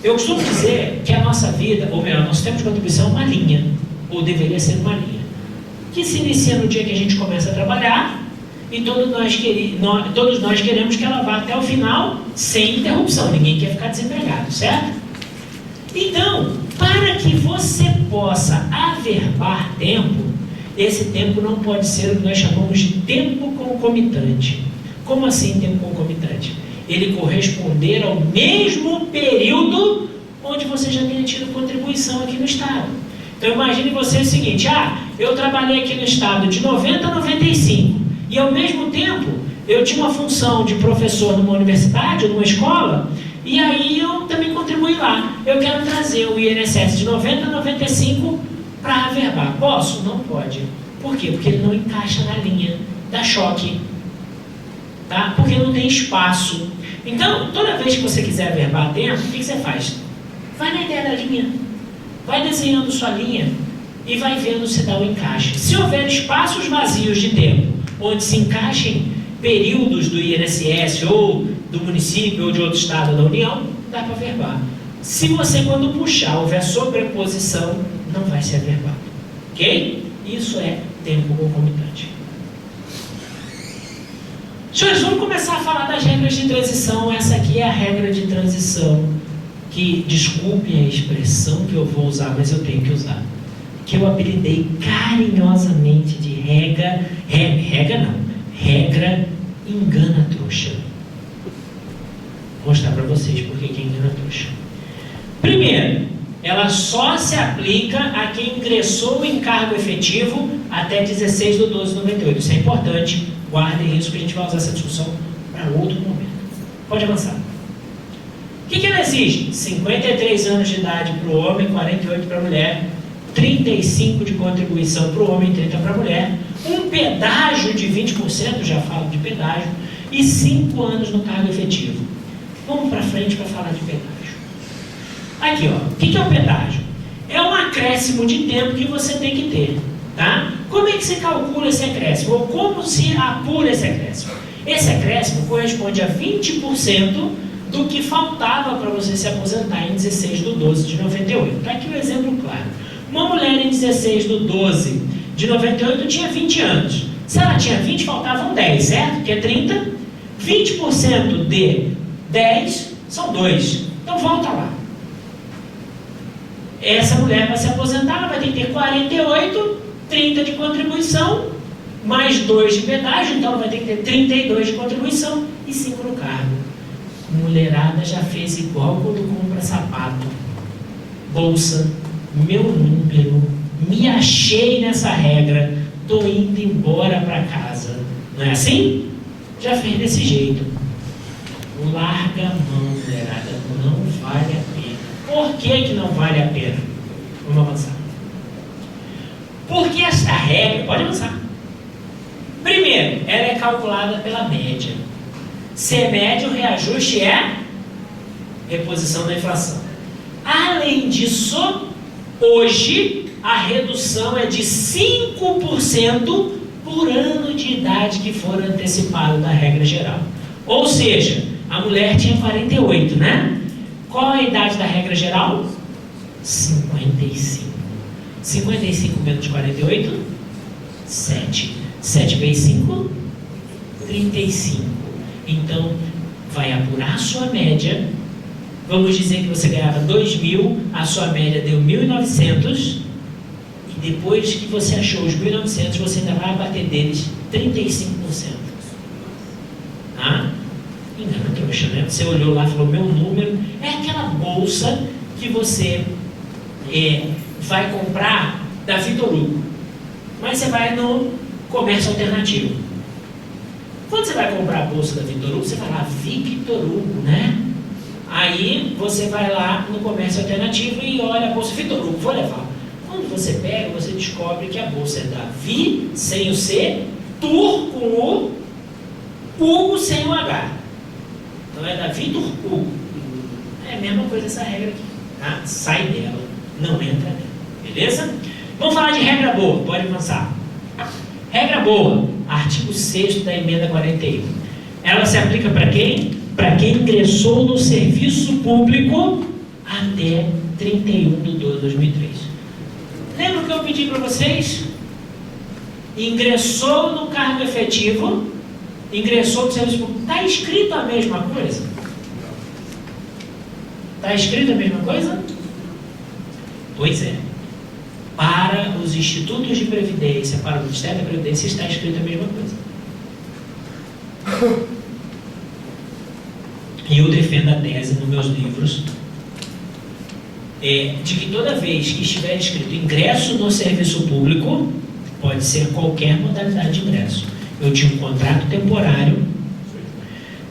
Eu costumo dizer que a nossa vida, ou melhor, nosso tempo de contribuição é uma linha, ou deveria ser uma linha, que se inicia no dia que a gente começa a trabalhar, e todos nós queremos que ela vá até o final sem interrupção. Ninguém quer ficar desempregado, certo? Então, para que você possa averbar tempo, esse tempo não pode ser o que nós chamamos de tempo concomitante. Como assim tempo concomitante? Ele corresponder ao mesmo período onde você já tenha tido contribuição aqui no Estado. Então imagine você o seguinte, eu trabalhei aqui no Estado de 90 a 95, e ao mesmo tempo eu tinha uma função de professor numa universidade ou numa escola, e aí eu também contribuí lá. Eu quero trazer o INSS de 90 a 95 para averbar. Posso? Não pode. Por quê? Porque ele não encaixa na linha, dá choque, tá? Porque não tem espaço. Então, toda vez que você quiser averbar tempo, o que você faz? Vai na ideia da linha, vai desenhando sua linha e vai vendo se dá o encaixe. Se houver espaços vazios de tempo, onde se encaixem períodos do INSS ou do município ou de outro estado da União, dá para averbar. Se você, quando puxar, houver sobreposição, não vai ser averbado. Ok? Isso é tempo concomitante. Senhores, vamos começar a falar das regras de transição. Essa aqui é a regra de transição, que, desculpem a expressão que eu vou usar, mas eu tenho que usar, que eu apelidei carinhosamente de regra engana trouxa. Vou mostrar para vocês por que engana trouxa. Primeiro, ela só se aplica a quem ingressou em cargo efetivo até 16 de 12 de 98. Isso é importante, guardem isso, que a gente vai usar essa discussão para outro momento. Pode avançar. O que ela exige? 53 anos de idade para o homem, 48 para a mulher, 35 de contribuição para o homem, 30 para a mulher, um pedágio de 20%, já falo de pedágio, e 5 anos no cargo efetivo. Vamos para frente para falar de pedágio. Aqui, ó, o que é o pedágio? É um acréscimo de tempo que você tem que ter, tá? Como é que se calcula esse acréscimo? Ou como se apura esse acréscimo? Esse acréscimo corresponde a 20% do que faltava para você se aposentar em 16 de 12 de 98. Está aqui um exemplo claro. Uma mulher em 16 de 12 de 98 tinha 20 anos. Se ela tinha 20, faltavam 10, certo? Que é 30. 20% de 10 são 2. Então volta lá. Essa mulher vai se aposentar, ela vai ter que ter 48, 30 de contribuição, mais 2 de pedágio, então ela vai ter que ter 32 de contribuição e 5 no cargo. Mulherada já fez igual quando compra sapato, bolsa, meu número, me achei nessa regra, tô indo embora para casa. Não é assim? Já fez desse jeito. Larga a mão, mulherada, não vale a pena. Por que não vale a pena? Vamos avançar. Porque esta regra, pode avançar. Primeiro, ela é calculada pela média. Se é média, o reajuste é reposição da inflação. Além disso, hoje a redução é de 5% por ano de idade que for antecipado da regra geral. Ou seja, a mulher tinha 48, né? Qual a idade da regra geral? 55. 55 menos 48? 7. 7 vezes 5? 35. Então, vai apurar a sua média. Vamos dizer que você ganhava 2.000, a sua média deu 1.900. E depois que você achou os 1.900, você ainda vai abater deles 35%. Ah? Engana trouxa, né? Você olhou lá e falou, meu número é aquela bolsa que você vai comprar da Vitor Hugo, mas você vai no comércio alternativo. Quando você vai comprar a bolsa da Vitor Hugo, você vai lá, Victor Hugo, né? Aí você vai lá no comércio alternativo e olha a bolsa Vitor Hugo, vou levar. Quando você pega, você descobre que a bolsa é da Vi, sem o C, Tur com o, Hugo sem o H. Então é da Vitor Hugo. É a mesma coisa essa regra aqui, tá? Sai dela, não entra nela, beleza? Vamos falar de regra boa, pode avançar. Regra boa, artigo 6º da emenda 41. Ela se aplica para quem? Para quem ingressou no serviço público até 31/12/2003. Lembra o que eu pedi para vocês? Ingressou no cargo efetivo, ingressou no serviço público. Está escrito a mesma coisa? Está escrito a mesma coisa? Pois é. Para os institutos de previdência, para o Ministério da Previdência, está escrito a mesma coisa. E eu defendo a tese nos meus livros de que toda vez que estiver escrito ingresso no serviço público, pode ser qualquer modalidade de ingresso. Eu tinha um contrato temporário,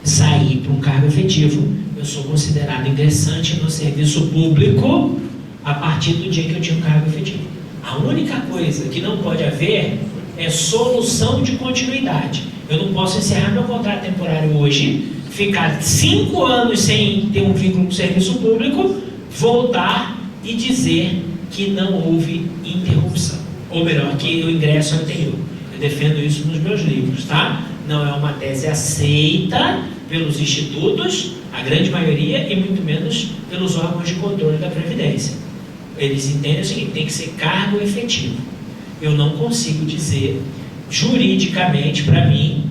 saí para um cargo efetivo, eu sou considerado ingressante no serviço público a partir do dia que eu tinha um cargo efetivo. A única coisa que não pode haver é solução de continuidade. Eu não posso encerrar meu contrato temporário hoje, ficar 5 anos sem ter um vínculo com o serviço público, voltar e dizer que não houve interrupção. Ou melhor, que o ingresso anterior. Eu defendo isso nos meus livros, tá? Não é uma tese aceita pelos institutos, a grande maioria, e muito menos pelos órgãos de controle da Previdência. Eles entendem o seguinte, tem que ser cargo efetivo. Eu não consigo dizer juridicamente para mim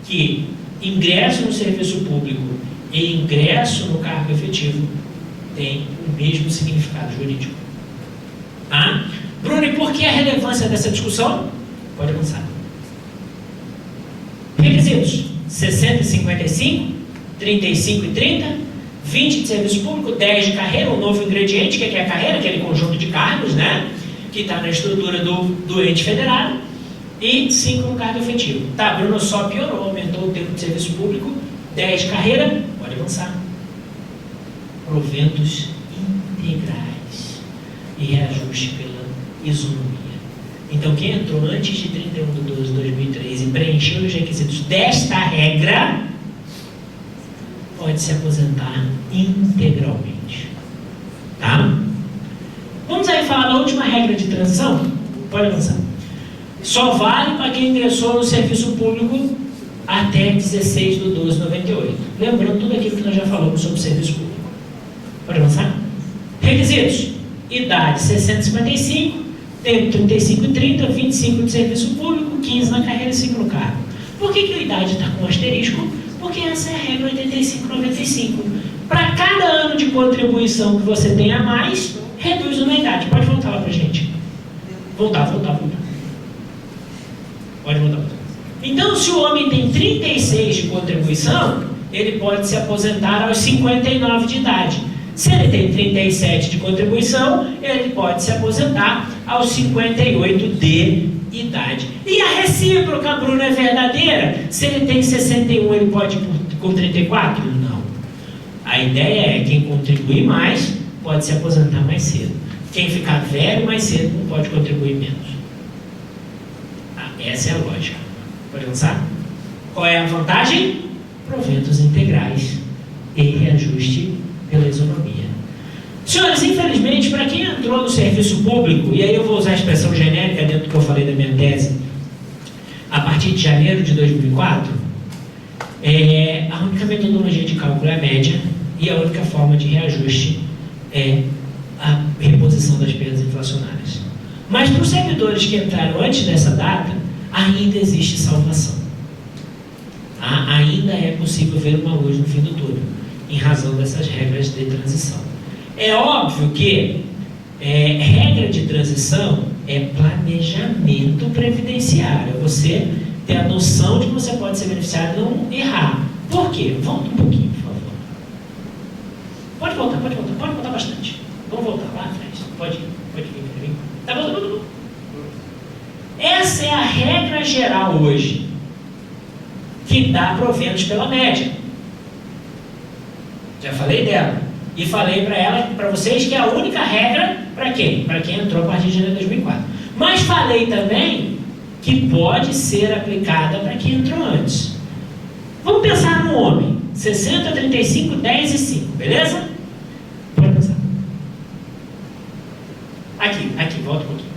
que ingresso no serviço público e ingresso no cargo efetivo tem o mesmo significado jurídico. Tá? Bruno, e por que a relevância dessa discussão? Pode avançar. Requisitos: 60 e 55, 35 e 30, 20 de serviço público, 10 de carreira, um novo ingrediente, que é a carreira, aquele conjunto de cargos, né? Que está na estrutura do ente federado, e 5 no cargo efetivo. Tá, Bruno, só piorou, aumentou o tempo de serviço público, 10 de carreira, pode avançar. Proventos integrais e reajuste pela isonomia. Então, quem entrou antes de 31/12/2003 e preencheu os requisitos desta regra, pode se aposentar integralmente. Tá? Vamos aí falar da última regra de transição? Pode avançar. Só vale para quem ingressou no serviço público até 16/12/98. Lembrando tudo aquilo que nós já falamos sobre o serviço público. Pode avançar? Requisitos: idade 60 e 55, tempo 35 e 30, 25 de serviço público, 15 na carreira e 5 no cargo. Por que a idade está com asterisco? Porque essa é a regra 85/95. Para cada ano de contribuição que você tem a mais, reduz uma idade. Pode voltar lá para a gente. Voltar. Pode voltar. Então, se o homem tem 36 de contribuição, ele pode se aposentar aos 59 de idade. Se ele tem 37 de contribuição, ele pode se aposentar aos 58 de idade. E a recíproca, Bruno, é verdadeira? Se ele tem 61, ele pode ir com 34? Não. A ideia é quem contribuir mais pode se aposentar mais cedo. Quem ficar velho mais cedo não pode contribuir menos. Essa é a lógica. Pode avançar? Qual é a vantagem? Proventos integrais e reajuste pela isonomia. Senhores, infelizmente, para quem entrou no serviço público, e aí eu vou usar a expressão genérica dentro do que eu falei da minha tese, a partir de janeiro de 2004, a única metodologia de cálculo é a média, e a única forma de reajuste é a reposição das perdas inflacionárias. Mas para os servidores que entraram antes dessa data, ainda existe salvação. Ainda é possível ver uma luz no fim do túnel, em razão dessas regras de transição. É óbvio que regra de transição é planejamento previdenciário. É você ter a noção de que você pode ser beneficiário e não errar. Por quê? Volta um pouquinho, por favor. Pode voltar bastante. Vamos voltar lá atrás. Pode vir. Tá bom. Essa é a regra geral hoje. que dá proventos pela média. Já falei dela. E falei para vocês que é a única regra para quem? Para quem entrou a partir de janeiro de 2004. Mas falei também que pode ser aplicada para quem entrou antes. Vamos pensar no homem. 60, 35, 10 e 5, beleza? Pode pensar. Aqui, volta um pouquinho.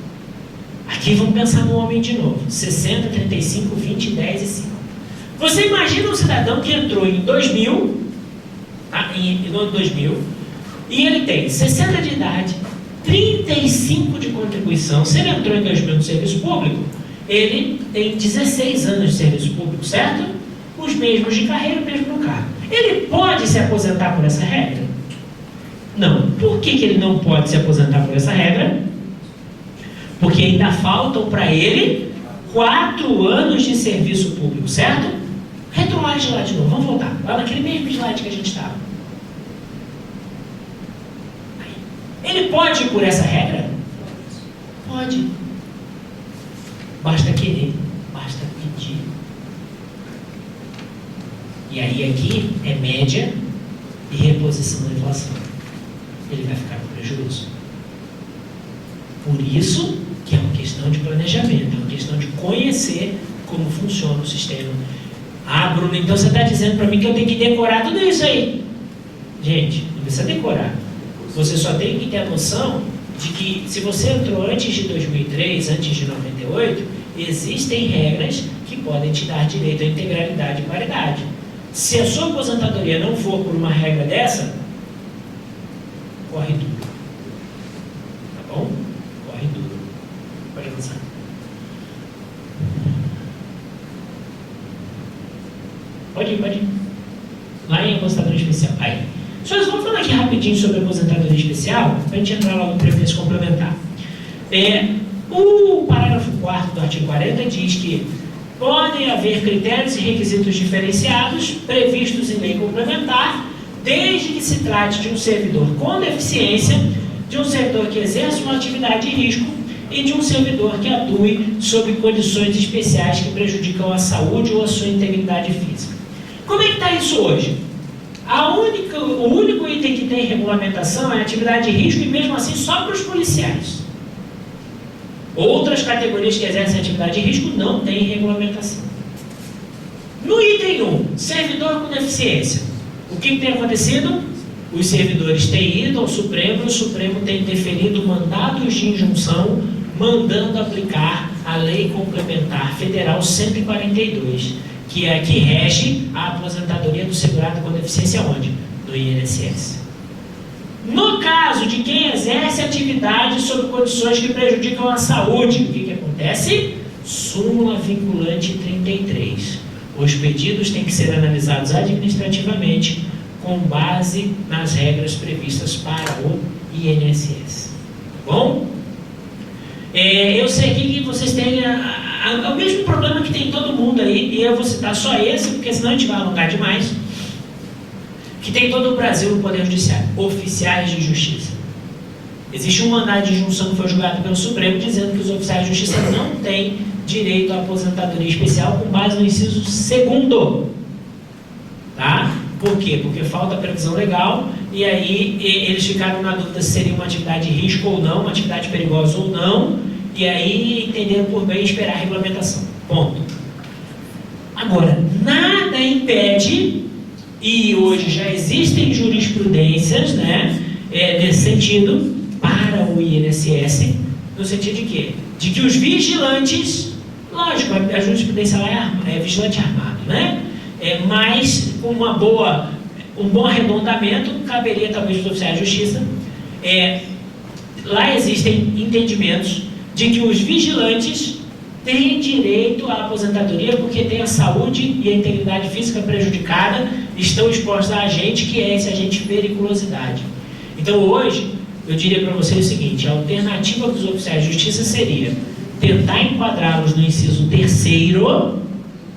Aqui vamos pensar no homem de novo. 60, 35, 20, 10 e 5. Você imagina um cidadão que entrou em 2000, tá? No ano 2000, e ele tem 60 de idade, 35 de contribuição. Se ele entrou em 2000 no serviço público, ele tem 16 anos de serviço público, certo? Os mesmos de carreira, o mesmo no cargo. Ele pode se aposentar por essa regra? Não. Por que ele não pode se aposentar por essa regra? Porque ainda faltam para ele 4 anos de serviço público, certo? Retrolage lá de novo, vamos voltar. Lá naquele mesmo slide que a gente estava. Ele pode ir por essa regra? Pode. Basta querer, basta pedir. E aí aqui é média e reposição da inflação. Ele vai ficar com prejuízo. Por isso que é uma questão de planejamento, é uma questão de conhecer como funciona o sistema. Ah, Bruno, então você está dizendo para mim que eu tenho que decorar tudo isso aí. Gente, não precisa decorar. Você só tem que ter a noção de que se você entrou antes de 2003, antes de 98, existem regras que podem te dar direito à integralidade e paridade. Se a sua aposentadoria não for por uma regra dessa, corre duro. Tá bom? Corre duro. Pode avançar. Pode ir. Lá em aposentadoria especial. Aí. Senhores, vamos falar aqui rapidinho sobre a aposentadoria especial, para a gente entrar logo no previsto complementar. O parágrafo 4º do artigo 40 diz que podem haver critérios e requisitos diferenciados previstos em lei complementar, desde que se trate de um servidor com deficiência, de um servidor que exerce uma atividade de risco e de um servidor que atue sob condições especiais que prejudicam a saúde ou a sua integridade física. Como é que está isso hoje? O único item que tem regulamentação é a atividade de risco, e mesmo assim só para os policiais. Outras categorias que exercem atividade de risco não têm regulamentação. No item 1, servidor com deficiência. O que tem acontecido? Os servidores têm ido ao Supremo, e o Supremo tem deferido mandados de injunção, mandando aplicar a Lei Complementar Federal 142, que é a que rege a aposentadoria do segurado com deficiência onde? No INSS. No caso de quem exerce atividade sob condições que prejudicam a saúde, o que acontece? Súmula vinculante 33. Os pedidos têm que ser analisados administrativamente com base nas regras previstas para o INSS. Tá bom? Eu sei aqui que vocês têm o mesmo problema que tem todo mundo aí, e eu vou citar só esse, porque senão a gente vai alongar demais, que tem todo o Brasil no Poder Judiciário, oficiais de justiça. Existe um mandado de injunção que foi julgado pelo Supremo, dizendo que os oficiais de justiça não têm direito à aposentadoria especial com base no inciso 2º. Tá? Por quê? Porque falta previsão legal, e aí eles ficaram na dúvida se seria uma atividade de risco ou não, uma atividade perigosa ou não, e aí entenderam por bem esperar a regulamentação. Ponto. Agora, nada impede, e hoje já existem jurisprudências, né, nesse sentido, para o INSS, no sentido de quê? De que os vigilantes, lógico, a jurisprudência lá é vigilante armado, né? Mas com um bom arredondamento, caberia talvez os oficiais de justiça. Lá existem entendimentos de que os vigilantes têm direito à aposentadoria porque têm a saúde e a integridade física prejudicada, estão expostos a agente, que é esse agente de periculosidade. Então hoje, eu diria para vocês o seguinte: a alternativa dos oficiais de justiça seria tentar enquadrá-los no inciso 3º,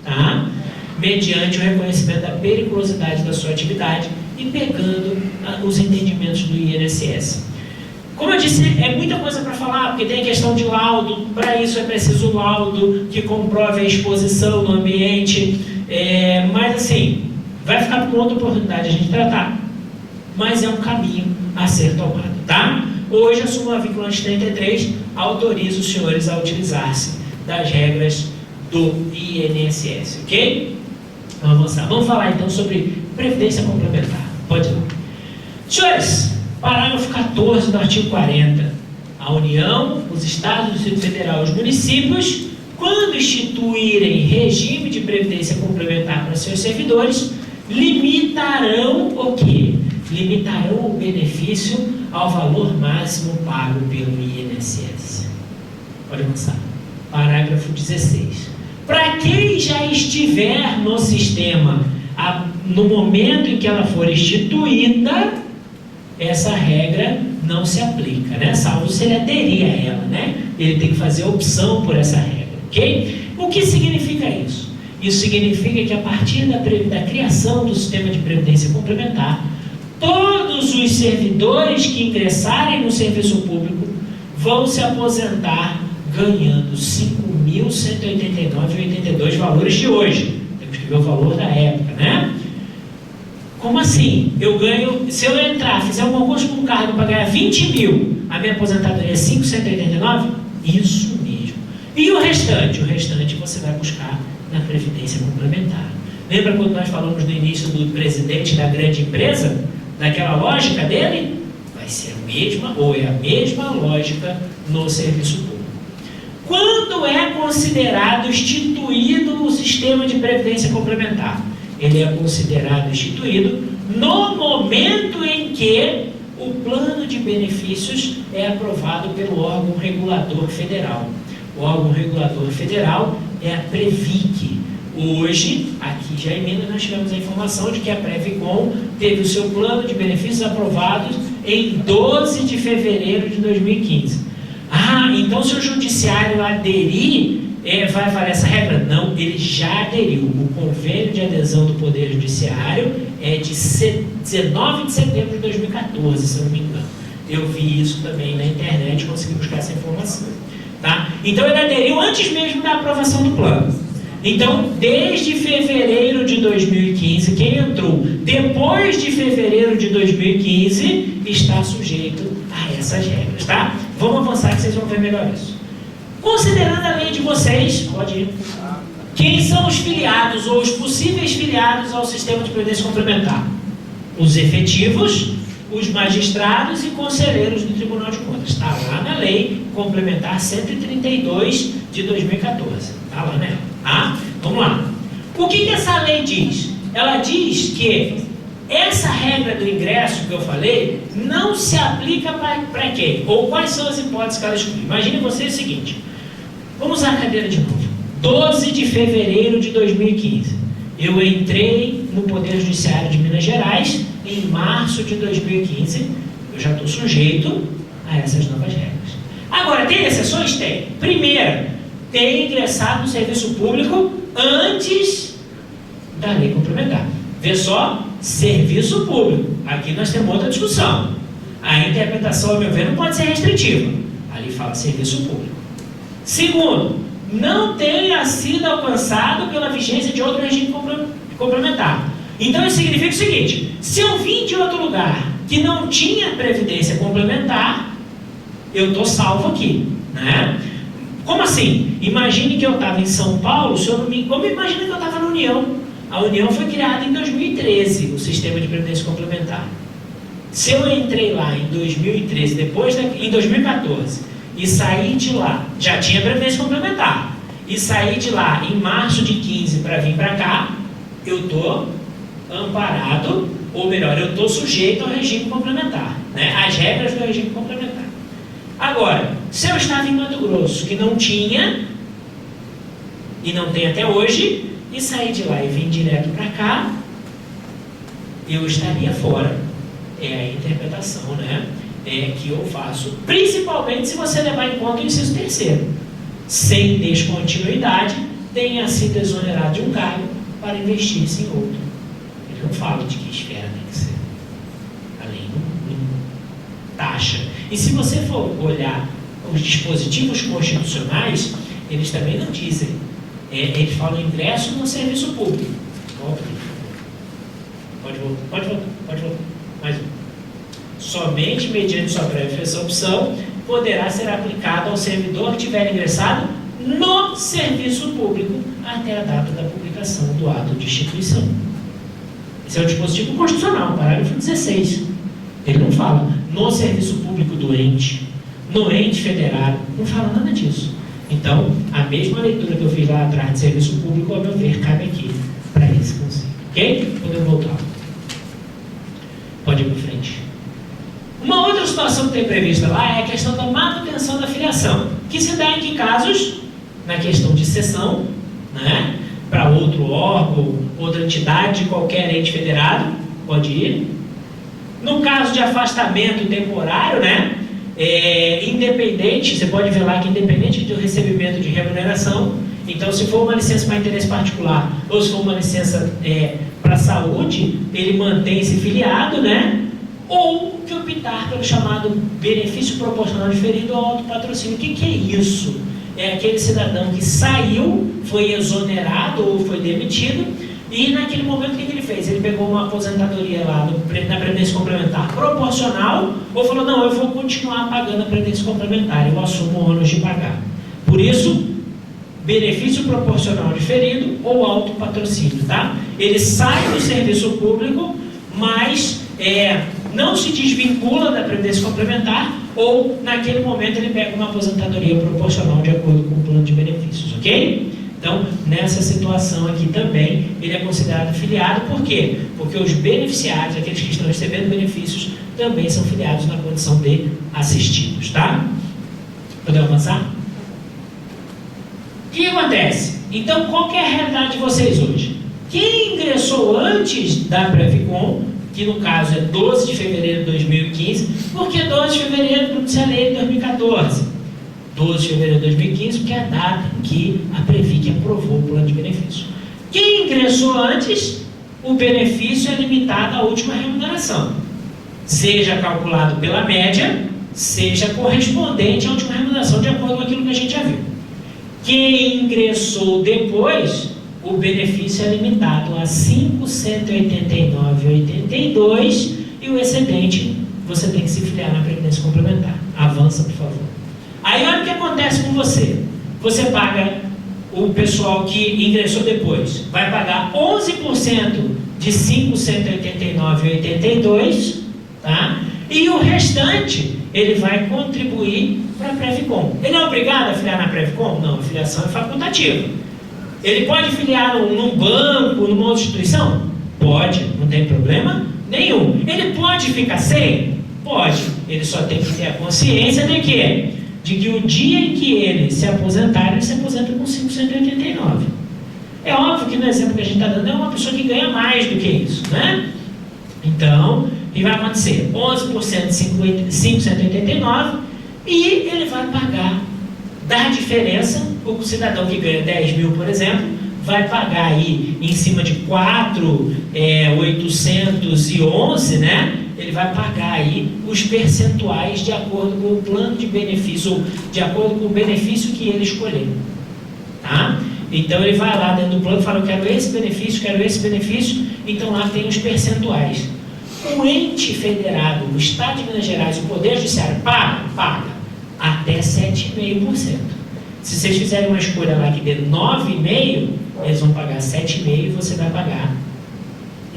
tá? Mediante o reconhecimento da periculosidade da sua atividade e pegando os entendimentos do INSS. Como eu disse, é muita coisa para falar, porque tem a questão de laudo, para isso é preciso laudo que comprove a exposição no ambiente, Mas assim, vai ficar para outra oportunidade a gente tratar, mas é um caminho a ser tomado, tá? Hoje a súmula vinculante 33 autoriza os senhores a utilizar-se das regras do INSS, ok? Vamos avançar. Vamos falar então sobre previdência complementar. Pode ir lá. Senhores, parágrafo 14 do artigo 40. A União, os Estados, o Distrito Federal e os municípios, quando instituírem regime de previdência complementar para seus servidores, limitarão o quê? Limitarão o benefício ao valor máximo pago pelo INSS. Pode avançar. Parágrafo 16. Para quem já estiver no sistema no momento em que ela for instituída, essa regra não se aplica, né? Salvo se ele aderir a ela, né? Ele tem que fazer opção por essa regra, ok? O que significa isso? Isso significa que a partir da criação do sistema de previdência complementar, todos os servidores que ingressarem no serviço público vão se aposentar ganhando R$ 5.189,82 valores de hoje. Temos que ver o valor da época, né? Como assim? Eu ganho, se eu entrar, fizer um concurso com um cargo para ganhar 20 mil, a minha aposentadoria é 5.189? Isso mesmo. E o restante? O restante você vai buscar na Previdência Complementar. Lembra quando nós falamos no início do presidente da grande empresa? Daquela lógica dele? Vai ser a mesma, ou é a mesma lógica no serviço público. Quando é considerado instituído o sistema de Previdência Complementar? Ele é considerado instituído no momento em que o plano de benefícios é aprovado pelo órgão regulador federal. O órgão regulador federal é a Previc. Hoje, aqui já em Minas, nós tivemos a informação de que a Previcom teve o seu plano de benefícios aprovado em 12 de fevereiro de 2015. Então se o judiciário aderir, vai valer essa regra? Não, ele já aderiu. O convênio de adesão do Poder Judiciário é de 19 de setembro de 2014, se eu não me engano. Eu vi isso também na internet, consegui buscar essa informação. Tá? Então ele aderiu antes mesmo da aprovação do plano. Então, desde fevereiro de 2015, quem entrou depois de fevereiro de 2015 está sujeito a essas regras, tá? Vamos avançar que vocês vão ver melhor isso. Considerando a lei de vocês, pode ir. Quem são os filiados ou os possíveis filiados ao sistema de previdência complementar? Os efetivos, os magistrados e conselheiros do Tribunal de Contas. Está lá na lei complementar 132 de 2014. Está lá nela. Vamos lá. O que essa lei diz? Ela diz que essa regra do ingresso que eu falei não se aplica para quem? Ou quais são as hipóteses que ela exclui? Imagine você o seguinte. Vamos usar a cadeira de novo. 12 de fevereiro de 2015. Eu entrei no Poder Judiciário de Minas Gerais em março de 2015. Eu já estou sujeito a essas novas regras. Agora, tem exceções? Tem. Primeiro, ter ingressado no serviço público antes da lei complementar. Vê só, serviço público. Aqui nós temos outra discussão. A interpretação, ao meu ver, não pode ser restritiva. Ali fala serviço público. Segundo, não tenha sido alcançado pela vigência de outro regime complementar. Então isso significa o seguinte: se eu vim de outro lugar que não tinha previdência complementar, eu estou salvo aqui, né? Como assim? Imagine que eu estava em São Paulo, se eu não me engano, imagine que eu estava na União. A União foi criada em 2013, o sistema de previdência complementar. Se eu entrei lá em 2013, em 2014, e saí de lá, já tinha previdência complementar, e saí de lá em março de 15 para vir para cá, eu estou amparado, ou melhor, eu estou sujeito ao regime complementar, né? Às regras do regime complementar. Agora, se eu estava em Mato Grosso, que não tinha, e não tem até hoje, e saí de lá e vim direto para cá, eu estaria fora. É a interpretação, né? Que eu faço, principalmente se você levar em conta o inciso terceiro. Sem descontinuidade, tenha sido exonerado de um cargo para investir-se em outro. Ele não fala de que esfera tem que ser. A lei não taxa. E se você for olhar os dispositivos constitucionais, eles também não dizem. Eles falam ingresso no serviço público. Pode voltar. Mais um. Somente mediante sua prévia opção poderá ser aplicado ao servidor que tiver ingressado no serviço público até a data da publicação do ato de instituição. Esse é o dispositivo constitucional, parágrafo 16. Ele não fala no serviço público do ente, no ente federado, não fala nada disso. Então, a mesma leitura que eu fiz lá atrás de serviço público, ao meu ver, cabe aqui para esse conceito. Ok? Podemos voltar. Pode ir para frente. Uma outra situação que tem prevista lá é a questão da manutenção da filiação, que se dá em que casos? Na questão de cessão, né, para outro órgão, outra entidade, qualquer ente federado, pode ir. No caso de afastamento temporário, né, independente, você pode ver lá que independente do recebimento de remuneração, então se for uma licença para interesse particular, ou se for uma licença para saúde, ele mantém-se filiado, né, ou que optar pelo chamado benefício proporcional diferido ao autopatrocínio. O que é isso? É aquele cidadão que saiu, foi exonerado ou foi demitido, e naquele momento o que ele fez? Ele pegou uma aposentadoria lá na Previdência Complementar proporcional, ou falou, não, eu vou continuar pagando a Previdência Complementar, eu assumo o ônus de pagar. Por isso, benefício proporcional diferido ou autopatrocínio, tá? Ele sai do serviço público, mas não se desvincula da Previdência Complementar, ou naquele momento ele pega uma aposentadoria proporcional de acordo com o plano de benefícios, ok? Então, nessa situação aqui também, ele é considerado filiado. Por quê? Porque os beneficiários, aqueles que estão recebendo benefícios, também são filiados na condição de assistidos, tá? Podemos avançar? O que acontece? Então, qual que é a realidade de vocês hoje? Quem ingressou antes da Previcom, que no caso é 12 de fevereiro de 2015, porque 12 de fevereiro não tinha lei de 2014. 12 de fevereiro de 2015, porque é a data em que a Previc aprovou o plano de benefício. Quem ingressou antes, o benefício é limitado à última remuneração. Seja calculado pela média, seja correspondente à última remuneração, de acordo com aquilo que a gente já viu. Quem ingressou depois, o benefício é limitado a 5.189,82 e o excedente você tem que se filiar na Previdência Complementar. Avança, por favor. Aí olha o que acontece com você. Você paga, o pessoal que ingressou depois, vai pagar 11% de 5.189,82, tá? E o restante, ele vai contribuir para a Previcom. Ele é obrigado a filiar na Previcom? Não, a filiação é facultativa. Ele pode filiar num banco, numa outra instituição? Pode, não tem problema nenhum. Ele pode ficar sem? Pode. Ele só tem que ter a consciência de que o dia em que ele se aposentar, ele se aposenta com 5.189. É óbvio que no exemplo que a gente está dando é uma pessoa que ganha mais do que isso, né? Então, o que vai acontecer? 11% de 5.189 e ele vai pagar da diferença. O cidadão que ganha 10 mil, por exemplo, vai pagar aí em cima de 4.811, né? Ele vai pagar aí os percentuais de acordo com o plano de benefício, ou de acordo com o benefício que ele escolheu, tá? Então ele vai lá dentro do plano e fala, eu quero esse benefício, então lá tem os percentuais. O ente federado, o Estado de Minas Gerais, o Poder Judiciário, paga até 7,5%. Se vocês fizerem uma escolha lá que dê 9,5%, eles vão pagar 7,5% e você vai pagar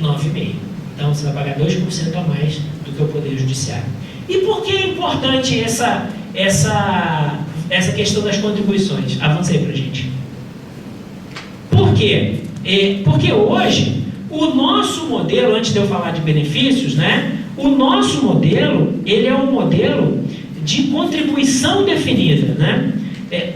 9,5%. Então você vai pagar 2% a mais do que o Poder Judiciário. E por que é importante essa questão das contribuições? Avança aí pra gente. Por quê? Porque hoje, o nosso modelo, antes de eu falar de benefícios, né? O nosso modelo, ele é um modelo de contribuição definida, né?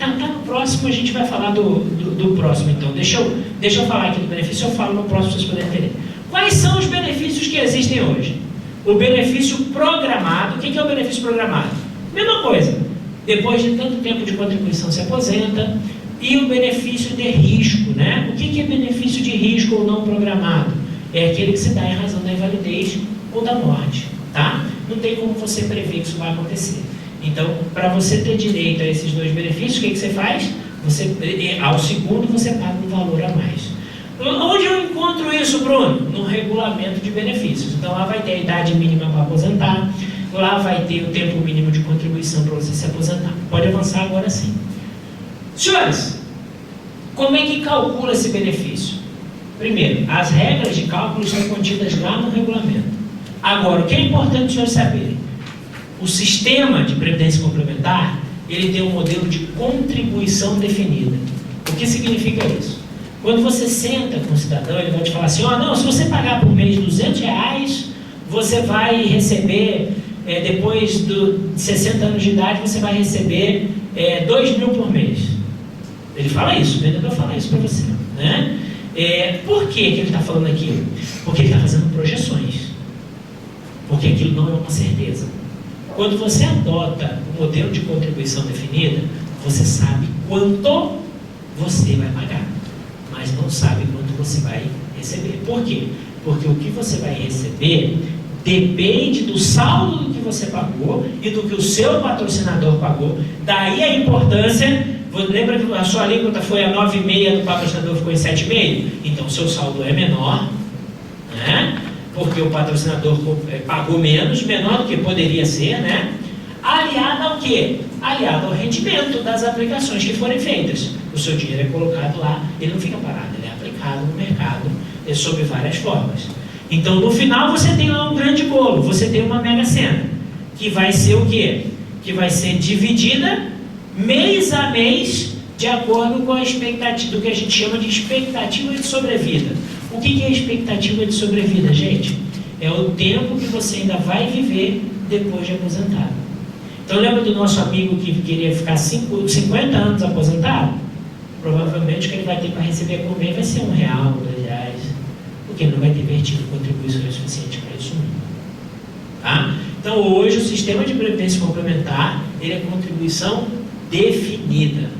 Tá no próximo, a gente vai falar do próximo, então. Deixa eu falar aqui do benefício, eu falo no próximo, vocês poderem entender. Quais são os benefícios que existem hoje? O benefício programado. O que é o benefício programado? Mesma coisa. Depois de tanto tempo de contribuição se aposenta. E o benefício de risco, né? O que é benefício de risco ou não programado? É aquele que se dá em razão da invalidez ou da morte, tá? Não tem como você prever que isso vai acontecer. Então, para você ter direito a esses dois benefícios, o que você faz? Ao segundo, você paga um valor a mais. Onde eu encontro isso, Bruno? No regulamento regulamento de benefícios. Então lá vai ter a idade mínima para aposentar, lá vai ter o tempo mínimo de contribuição para você se aposentar. Pode avançar agora sim. Senhores, como é que calcula esse benefício? Primeiro, as regras de cálculo estão contidas lá no regulamento. Agora, o que é importante os senhores saberem? O sistema de previdência complementar, ele tem um modelo de contribuição definida. O que significa isso? Quando você senta com o cidadão, ele vai te falar assim, não, se você pagar por mês R$200, você vai receber, depois de 60 anos de idade, você vai receber 2 mil por mês. Ele fala isso, o vendedor fala isso para você, né? Por que ele está falando aquilo? Porque ele está fazendo projeções. Porque aquilo não é uma certeza. Quando você adota o modelo de contribuição definida, você sabe quanto você vai pagar, mas não sabe quanto você vai receber. Por quê? Porque o que você vai receber depende do saldo do que você pagou e do que o seu patrocinador pagou. Daí a importância. Lembra que a sua alíquota foi a 9,5, do patrocinador ficou em 7,5? Então o seu saldo é menor, né? Porque o patrocinador pagou menos, menor do que poderia ser, né? Aliado ao quê? Aliado ao rendimento das aplicações que forem feitas. O seu dinheiro é colocado lá, ele não fica parado, ele é aplicado no mercado sob várias formas. Então no final você tem lá um grande bolo, você tem uma mega sena, que vai ser o quê? Que vai ser dividida mês a mês, de acordo com a expectativa, do que a gente chama de expectativa de sobrevida. O que é a expectativa de sobrevida, gente? É o tempo que você ainda vai viver depois de aposentado. Então lembra do nosso amigo que queria ficar 50 anos aposentado? Provavelmente o que ele vai ter para receber por mês vai ser R$1, R$2, porque ele não vai ter vertido contribuições suficientes para isso mesmo. Tá? Então hoje o sistema de previdência complementar, ele é contribuição definida.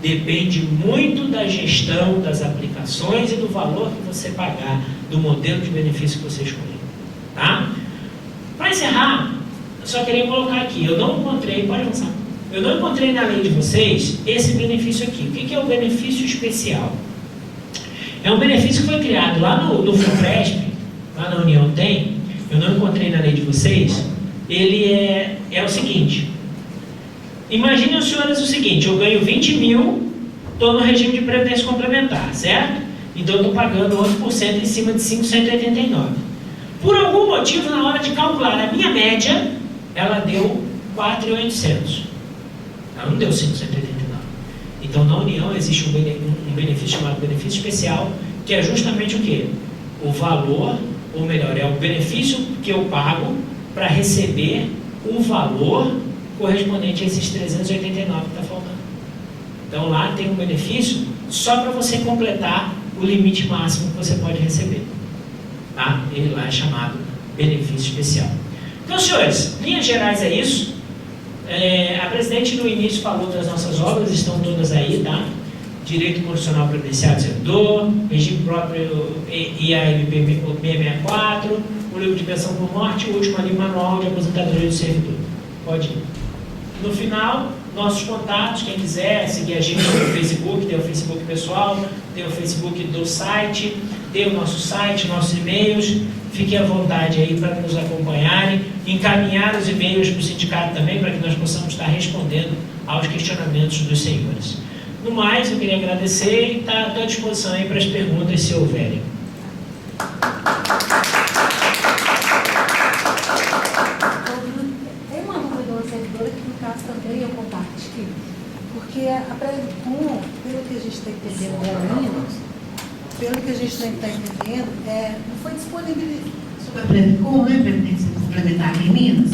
Depende muito da gestão das aplicações e do valor que você pagar, do modelo de benefício que você escolher. Tá? Para encerrar, eu só queria colocar aqui, eu não encontrei, pode avançar, eu não encontrei na lei de vocês esse benefício aqui. O que é o benefício especial? É um benefício que foi criado lá no FUNPRESP, lá na União tem, eu não encontrei na lei de vocês. Ele é o seguinte: imaginem os senhores o seguinte, eu ganho 20 mil, estou no regime de previdência complementar, certo? Então eu estou pagando 11% em cima de 5,189. Por algum motivo, na hora de calcular a minha média, ela deu 4,800. Ela não deu 5,189. Então na União existe um benefício chamado benefício especial, que é justamente o quê? O valor, ou melhor, é o benefício que eu pago para receber o valor correspondente a esses 389 que está faltando. Então lá tem um benefício só para você completar o limite máximo que você pode receber. Tá? Ele lá é chamado benefício especial. Então, senhores, linhas gerais é isso. A presidente no início falou das nossas obras, estão todas aí, tá? Direito Constitucional Previdenciário do Servidor, regime próprio IAMP 664, o livro de pensão por morte, o último ali, manual de aposentadoria do servidor. Pode ir. No final, nossos contatos, quem quiser seguir a gente no Facebook, tem o Facebook pessoal, tem o Facebook do site, tem o nosso site, nossos e-mails. Fiquem à vontade aí para nos acompanharem, encaminhar os e-mails para o sindicato também, para que nós possamos estar respondendo aos questionamentos dos senhores. No mais, eu queria agradecer e estou à disposição aí para as perguntas, se houverem. Tem uma dúvida do servidor que, no caso, também eu compartilho, porque a Previdicom, pelo que a gente está entendendo dela ainda, pelo que a gente está entendendo, não foi disponibilizado. Sobre a Previdicom, né, Previdência Complementar aqui em Minas,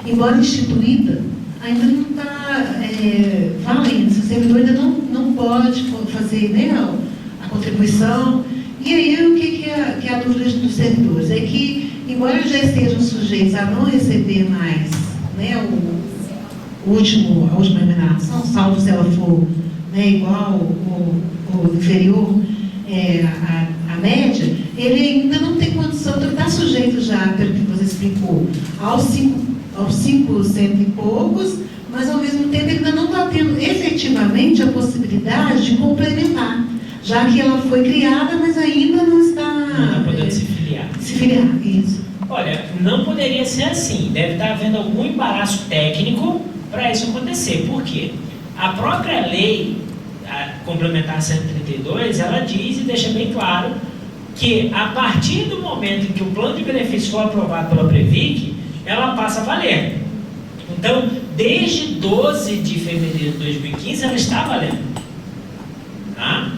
embora instituída, ainda não está valendo. O servidor ainda não pode fazer, né, a contribuição. E aí, o que é a dúvida dos servidores? É que, embora já estejam sujeitos a não receber mais, né, a última remuneração, salvo se ela for, né, igual ou inferior à média, ele ainda não tem condição, então está sujeito já, pelo que você explicou, aos 5% e poucos, mas ao mesmo tempo ele ainda não está tendo efetivamente a possibilidade de complementar. já que ela foi criada, mas ainda não está... Não está podendo se filiar. Se filiar, isso. Olha, não poderia ser assim. Deve estar havendo algum embaraço técnico para isso acontecer. Por quê? A própria lei a complementar 132, ela diz e deixa bem claro que a partir do momento em que o plano de benefícios for aprovado pela Previc, ela passa a valer. Então, desde 12 de fevereiro de 2015, ela está valendo. Tá?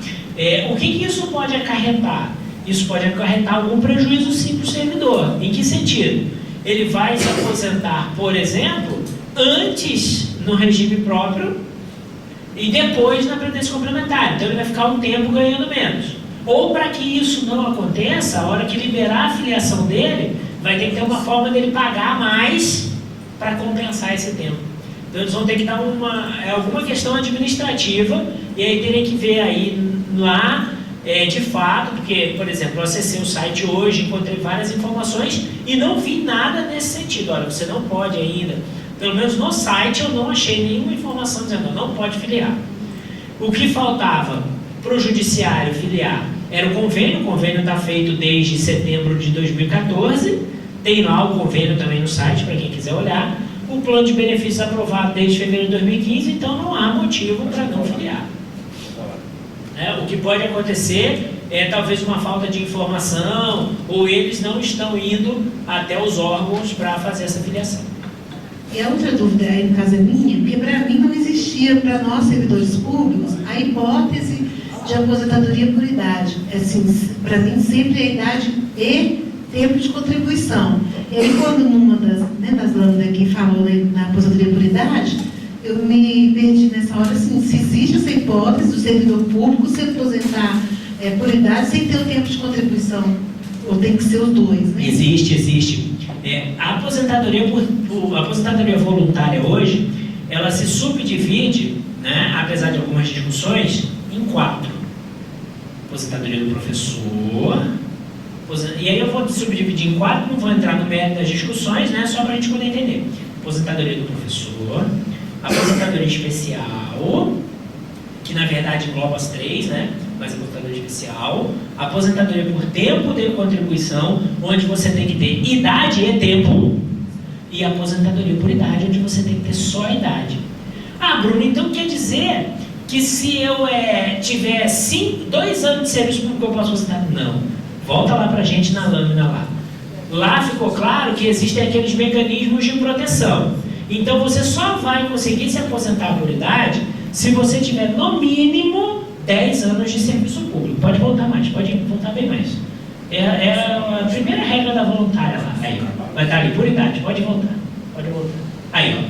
O que isso pode acarretar? Isso pode acarretar algum prejuízo sim para o servidor. Em que sentido? Ele vai se aposentar, por exemplo, antes no regime próprio e depois na previdência complementar. Então ele vai ficar um tempo ganhando menos. Ou para que isso não aconteça, a hora que liberar a filiação dele, vai ter que ter uma forma dele pagar mais para compensar esse tempo. Então eles vão ter que dar alguma questão administrativa, e aí terem que ver aí lá, de fato, porque, por exemplo, eu acessei o site hoje, encontrei várias informações e não vi nada nesse sentido. Olha, você não pode ainda, pelo menos no site eu não achei nenhuma informação dizendo não pode filiar. O que faltava para o judiciário filiar era o convênio está feito desde setembro de 2014, tem lá o convênio também no site para quem quiser olhar, o plano de benefícios aprovado desde fevereiro de 2015, então não há motivo para não filiar. O que pode acontecer é talvez uma falta de informação, ou eles não estão indo até os órgãos para fazer essa filiação. E a outra dúvida aí, no caso é minha, porque para mim não existia, para nós servidores públicos, a hipótese de aposentadoria por idade. Assim, para mim sempre é idade e tempo de contribuição. E aí quando numa das lâminas aqui falou na aposentadoria por idade, eu me perdi nessa hora, assim, se existe essa hipótese do servidor público se aposentar por idade sem ter o tempo de contribuição, ou tem que ser os dois, né? Existe. A aposentadoria voluntária hoje, ela se subdivide, né, apesar de algumas discussões, em 4. Aposentadoria do professor, e aí eu vou subdividir em 4, não vou entrar no mérito das discussões, né, só para a gente poder entender. Aposentadoria do professor, aposentadoria especial, que na verdade engloba as 3, né? Mas aposentadoria especial, aposentadoria por tempo de contribuição, onde você tem que ter idade e tempo, e aposentadoria por idade, onde você tem que ter só a idade. Ah, Bruno, então quer dizer que se eu tiver 2 anos de serviço público eu posso aposentar? Não. Volta lá pra gente na lâmina lá. Lá ficou claro que existem aqueles mecanismos de proteção. Então você só vai conseguir se aposentar por idade se você tiver no mínimo 10 anos de serviço público. Pode voltar mais, pode voltar bem mais. É a primeira regra da voluntária lá. Aí, vai estar ali, por idade, pode voltar. Aí, ó.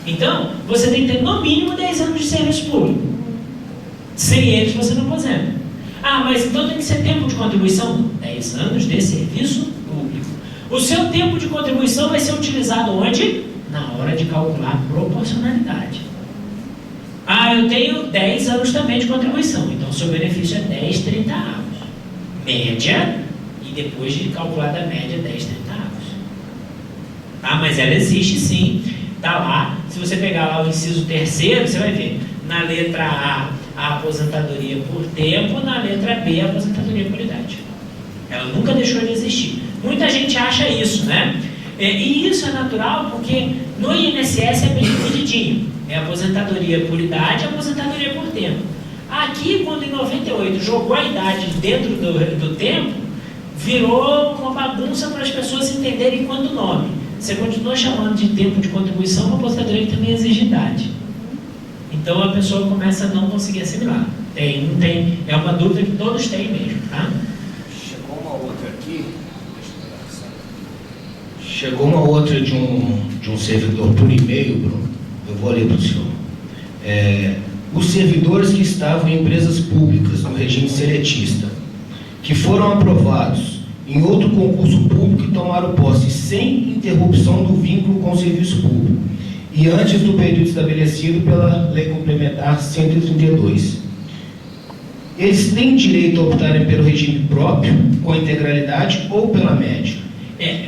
Então, você tem que ter no mínimo 10 anos de serviço público. Sem eles você não aposenta. Ah, mas então tem que ser tempo de contribuição? 10 anos de serviço público. O seu tempo de contribuição vai ser utilizado onde? Na hora de calcular a proporcionalidade. Ah, eu tenho 10 anos também de contribuição, então o seu benefício é 10, 30 avos. Média, e depois de calcular da média, 10, 30 avos. Tá, mas ela existe sim, tá lá. Se você pegar lá o inciso 3º, você vai ver, na letra A aposentadoria por tempo, na letra B, a aposentadoria por idade. Ela nunca deixou de existir. Muita gente acha isso, né? E isso é natural porque no INSS é bem divididinho. É aposentadoria por idade e aposentadoria por tempo. Aqui, quando em 98 jogou a idade dentro do tempo, virou uma bagunça para as pessoas entenderem quanto nome. Você continua chamando de tempo de contribuição, uma aposentadoria que também exige idade. Então a pessoa começa a não conseguir assimilar. Não tem, é uma dúvida que todos têm mesmo, tá? Chegou uma outra aqui. Chegou uma outra de um servidor por e-mail, Bruno. Eu vou ler para o senhor. Os servidores que estavam em empresas públicas no regime seletista, que foram aprovados em outro concurso público e tomaram posse sem interrupção do vínculo com o serviço público e antes do período estabelecido pela Lei Complementar 132. Eles têm direito a optarem pelo regime próprio, com integralidade ou pela média?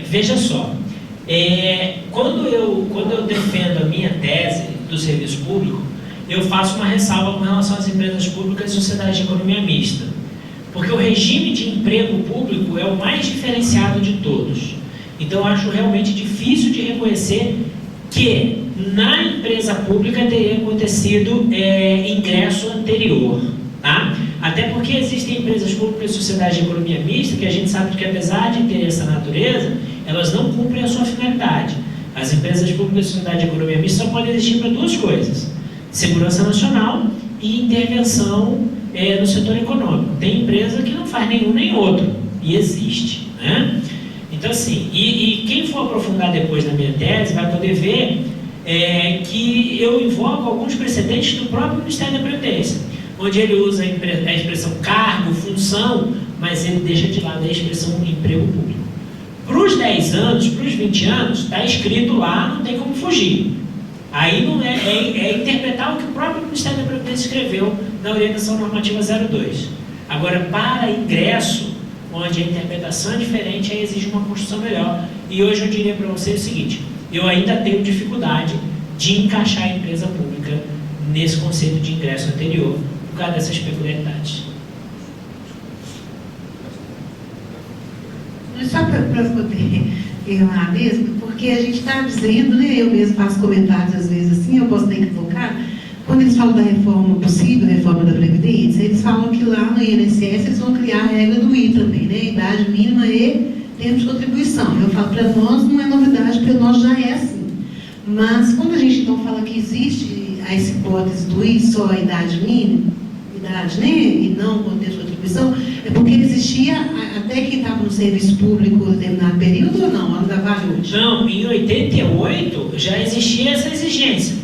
Veja só, quando eu defendo a minha tese do serviço público, eu faço uma ressalva com relação às empresas públicas e sociedades de economia mista. Porque o regime de emprego público é o mais diferenciado de todos. Então, eu acho realmente difícil de reconhecer que na empresa pública teria acontecido ingresso anterior. Tá? Até porque existem empresas públicas e sociedades de economia mista que a gente sabe que, apesar de ter essa natureza, elas não cumprem a sua finalidade. As empresas públicas e sociedades de economia mista só podem existir para duas coisas: segurança nacional e intervenção no setor econômico. Tem empresa que não faz nenhum nem outro, e existe, né? Então, assim, e quem for aprofundar depois na minha tese vai poder ver que eu invoco alguns precedentes do próprio Ministério da Previdência, onde ele usa a expressão cargo, função, mas ele deixa de lado a expressão emprego público. Para os 10 anos, para os 20 anos, está escrito lá, não tem como fugir. Aí não é interpretar o que o próprio Ministério da Previdência escreveu na orientação normativa 02. Agora, para ingresso, onde a interpretação é diferente, aí exige uma construção melhor. E hoje eu diria para vocês o seguinte: eu ainda tenho dificuldade de encaixar a empresa pública nesse conceito de ingresso anterior, por causa dessas peculiaridades. Só para poder errar mesmo, porque a gente está dizendo, né, eu mesmo faço comentários às vezes assim, eu posso ter equivocado, quando eles falam da reforma possível, reforma da Previdência, eles falam que lá no INSS eles vão criar a regra do I também, né, idade mínima e tempo de contribuição. Eu falo, para nós não é novidade, porque nós já é assim. Mas quando a gente então fala que existe essa hipótese do I só a idade mínima, né, e não com tempo de contribuição, é porque existia até quem estava no serviço público em determinado período ou não? Ainda vale hoje? Não, em 88 já existia essa exigência.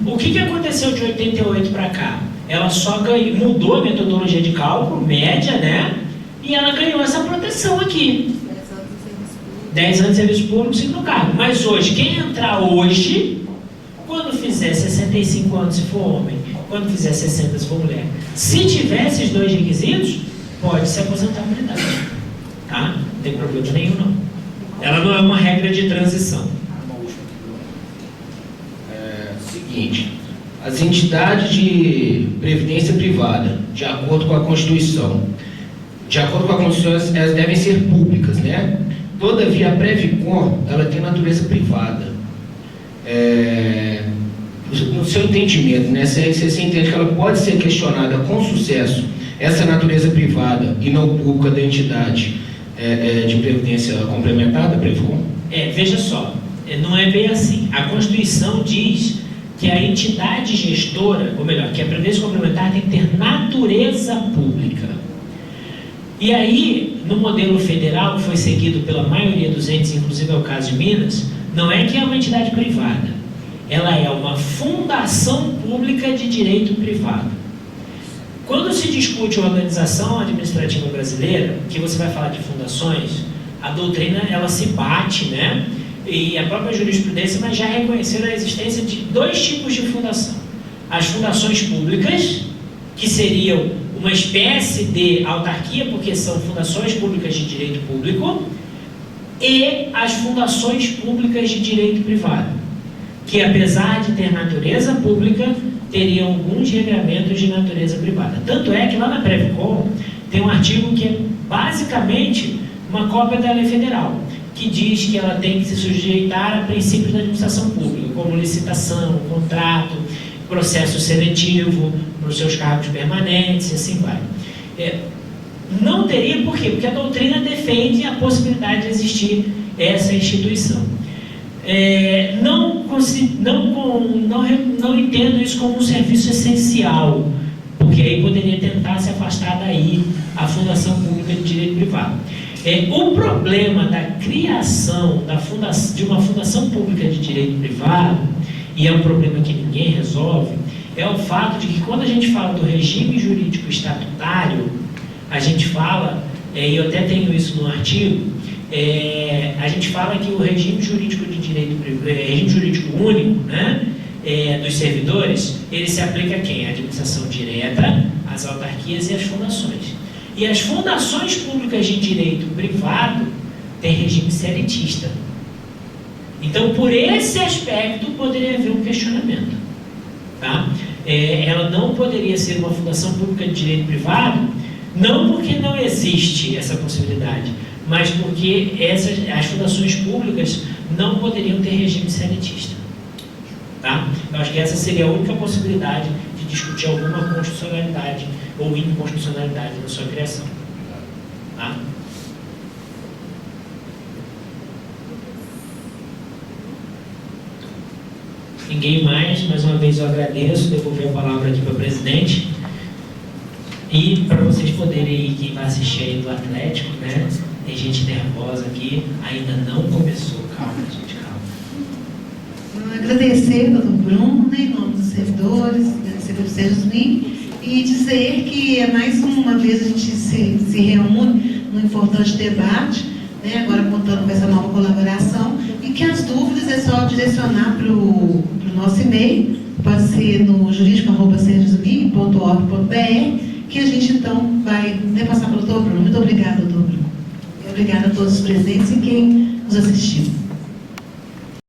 O que aconteceu de 88 para cá? Ela só mudou a metodologia de cálculo, média, né? E ela ganhou essa proteção aqui. 10 anos de serviço público, 5 no cargo. Mas hoje, quem entrar hoje, quando fizer 65 anos se for homem, quando fizer 60 se for mulher, se tiver esses dois requisitos, pode se aposentar por idade. Tá? Não tem problema nenhum, não. Ela não é uma regra de transição. Seguinte, as entidades de previdência privada, de acordo com a Constituição, elas devem ser públicas, né? Todavia, a Previcon, ela tem natureza privada. No seu entendimento, né? Você entende que ela pode ser questionada com sucesso, essa natureza privada e não pública da entidade de previdência complementar da Previcon? Veja só, não é bem assim. A Constituição diz que a entidade gestora, ou melhor, que a previdência complementar tem que ter natureza pública. E aí, no modelo federal, que foi seguido pela maioria dos entes, inclusive é o caso de Minas, não é que é uma entidade privada, ela é uma fundação pública de direito privado. Quando se discute a organização administrativa brasileira, que você vai falar de fundações, a doutrina ela se bate, né? E a própria jurisprudência, mas já reconheceram a existência de dois tipos de fundação: as fundações públicas, que seriam uma espécie de autarquia, porque são fundações públicas de direito público, e as fundações públicas de direito privado, que apesar de ter natureza pública, teriam alguns regramentos de natureza privada. Tanto é que lá na Previcon tem um artigo que é basicamente uma cópia da lei federal, que diz que ela tem que se sujeitar a princípios da administração pública, como licitação, contrato, processo seletivo para os seus cargos permanentes e assim vai. Não teria por quê? Porque a doutrina defende a possibilidade de existir essa instituição. Não entendo isso como um serviço essencial, porque aí poderia tentar se afastar daí a Fundação Pública de Direito Privado. O problema da criação de uma fundação pública de direito privado, e é um problema que ninguém resolve, é o fato de que quando a gente fala do regime jurídico estatutário, a gente fala, e eu até tenho isso no artigo, a gente fala que o regime jurídico de direito regime jurídico único, né, dos servidores, ele se aplica a quem? A administração direta, as autarquias e as fundações. E as fundações públicas de direito privado têm regime seletista. Então, por esse aspecto, poderia haver um questionamento. Tá? Ela não poderia ser uma fundação pública de direito privado Não porque não existe essa possibilidade, mas porque as fundações públicas não poderiam ter regime seletista. Tá? Eu acho que essa seria a única possibilidade de discutir alguma constitucionalidade ou inconstitucionalidade na sua criação. Tá? Ninguém mais uma vez eu agradeço, devolver a palavra aqui para o presidente. E para vocês poderem ir, quem vai assistir aí do Atlético, né? Tem gente nervosa aqui, ainda não começou. Calma, gente, calma. Agradecer ao Dr. Bruno, né, em nome dos servidores, agradecer pelo Sejusmin, e dizer que mais uma vez a gente se reúne num importante debate, né, agora contando com essa nova colaboração, e que as dúvidas é só direcionar para o nosso e-mail, pode ser no jurídico@sejusmin.org.br, que a gente então vai passar para o Dr. Bruno. Muito obrigada, Dr. Bruno. E obrigada a todos os presentes e quem nos assistiu.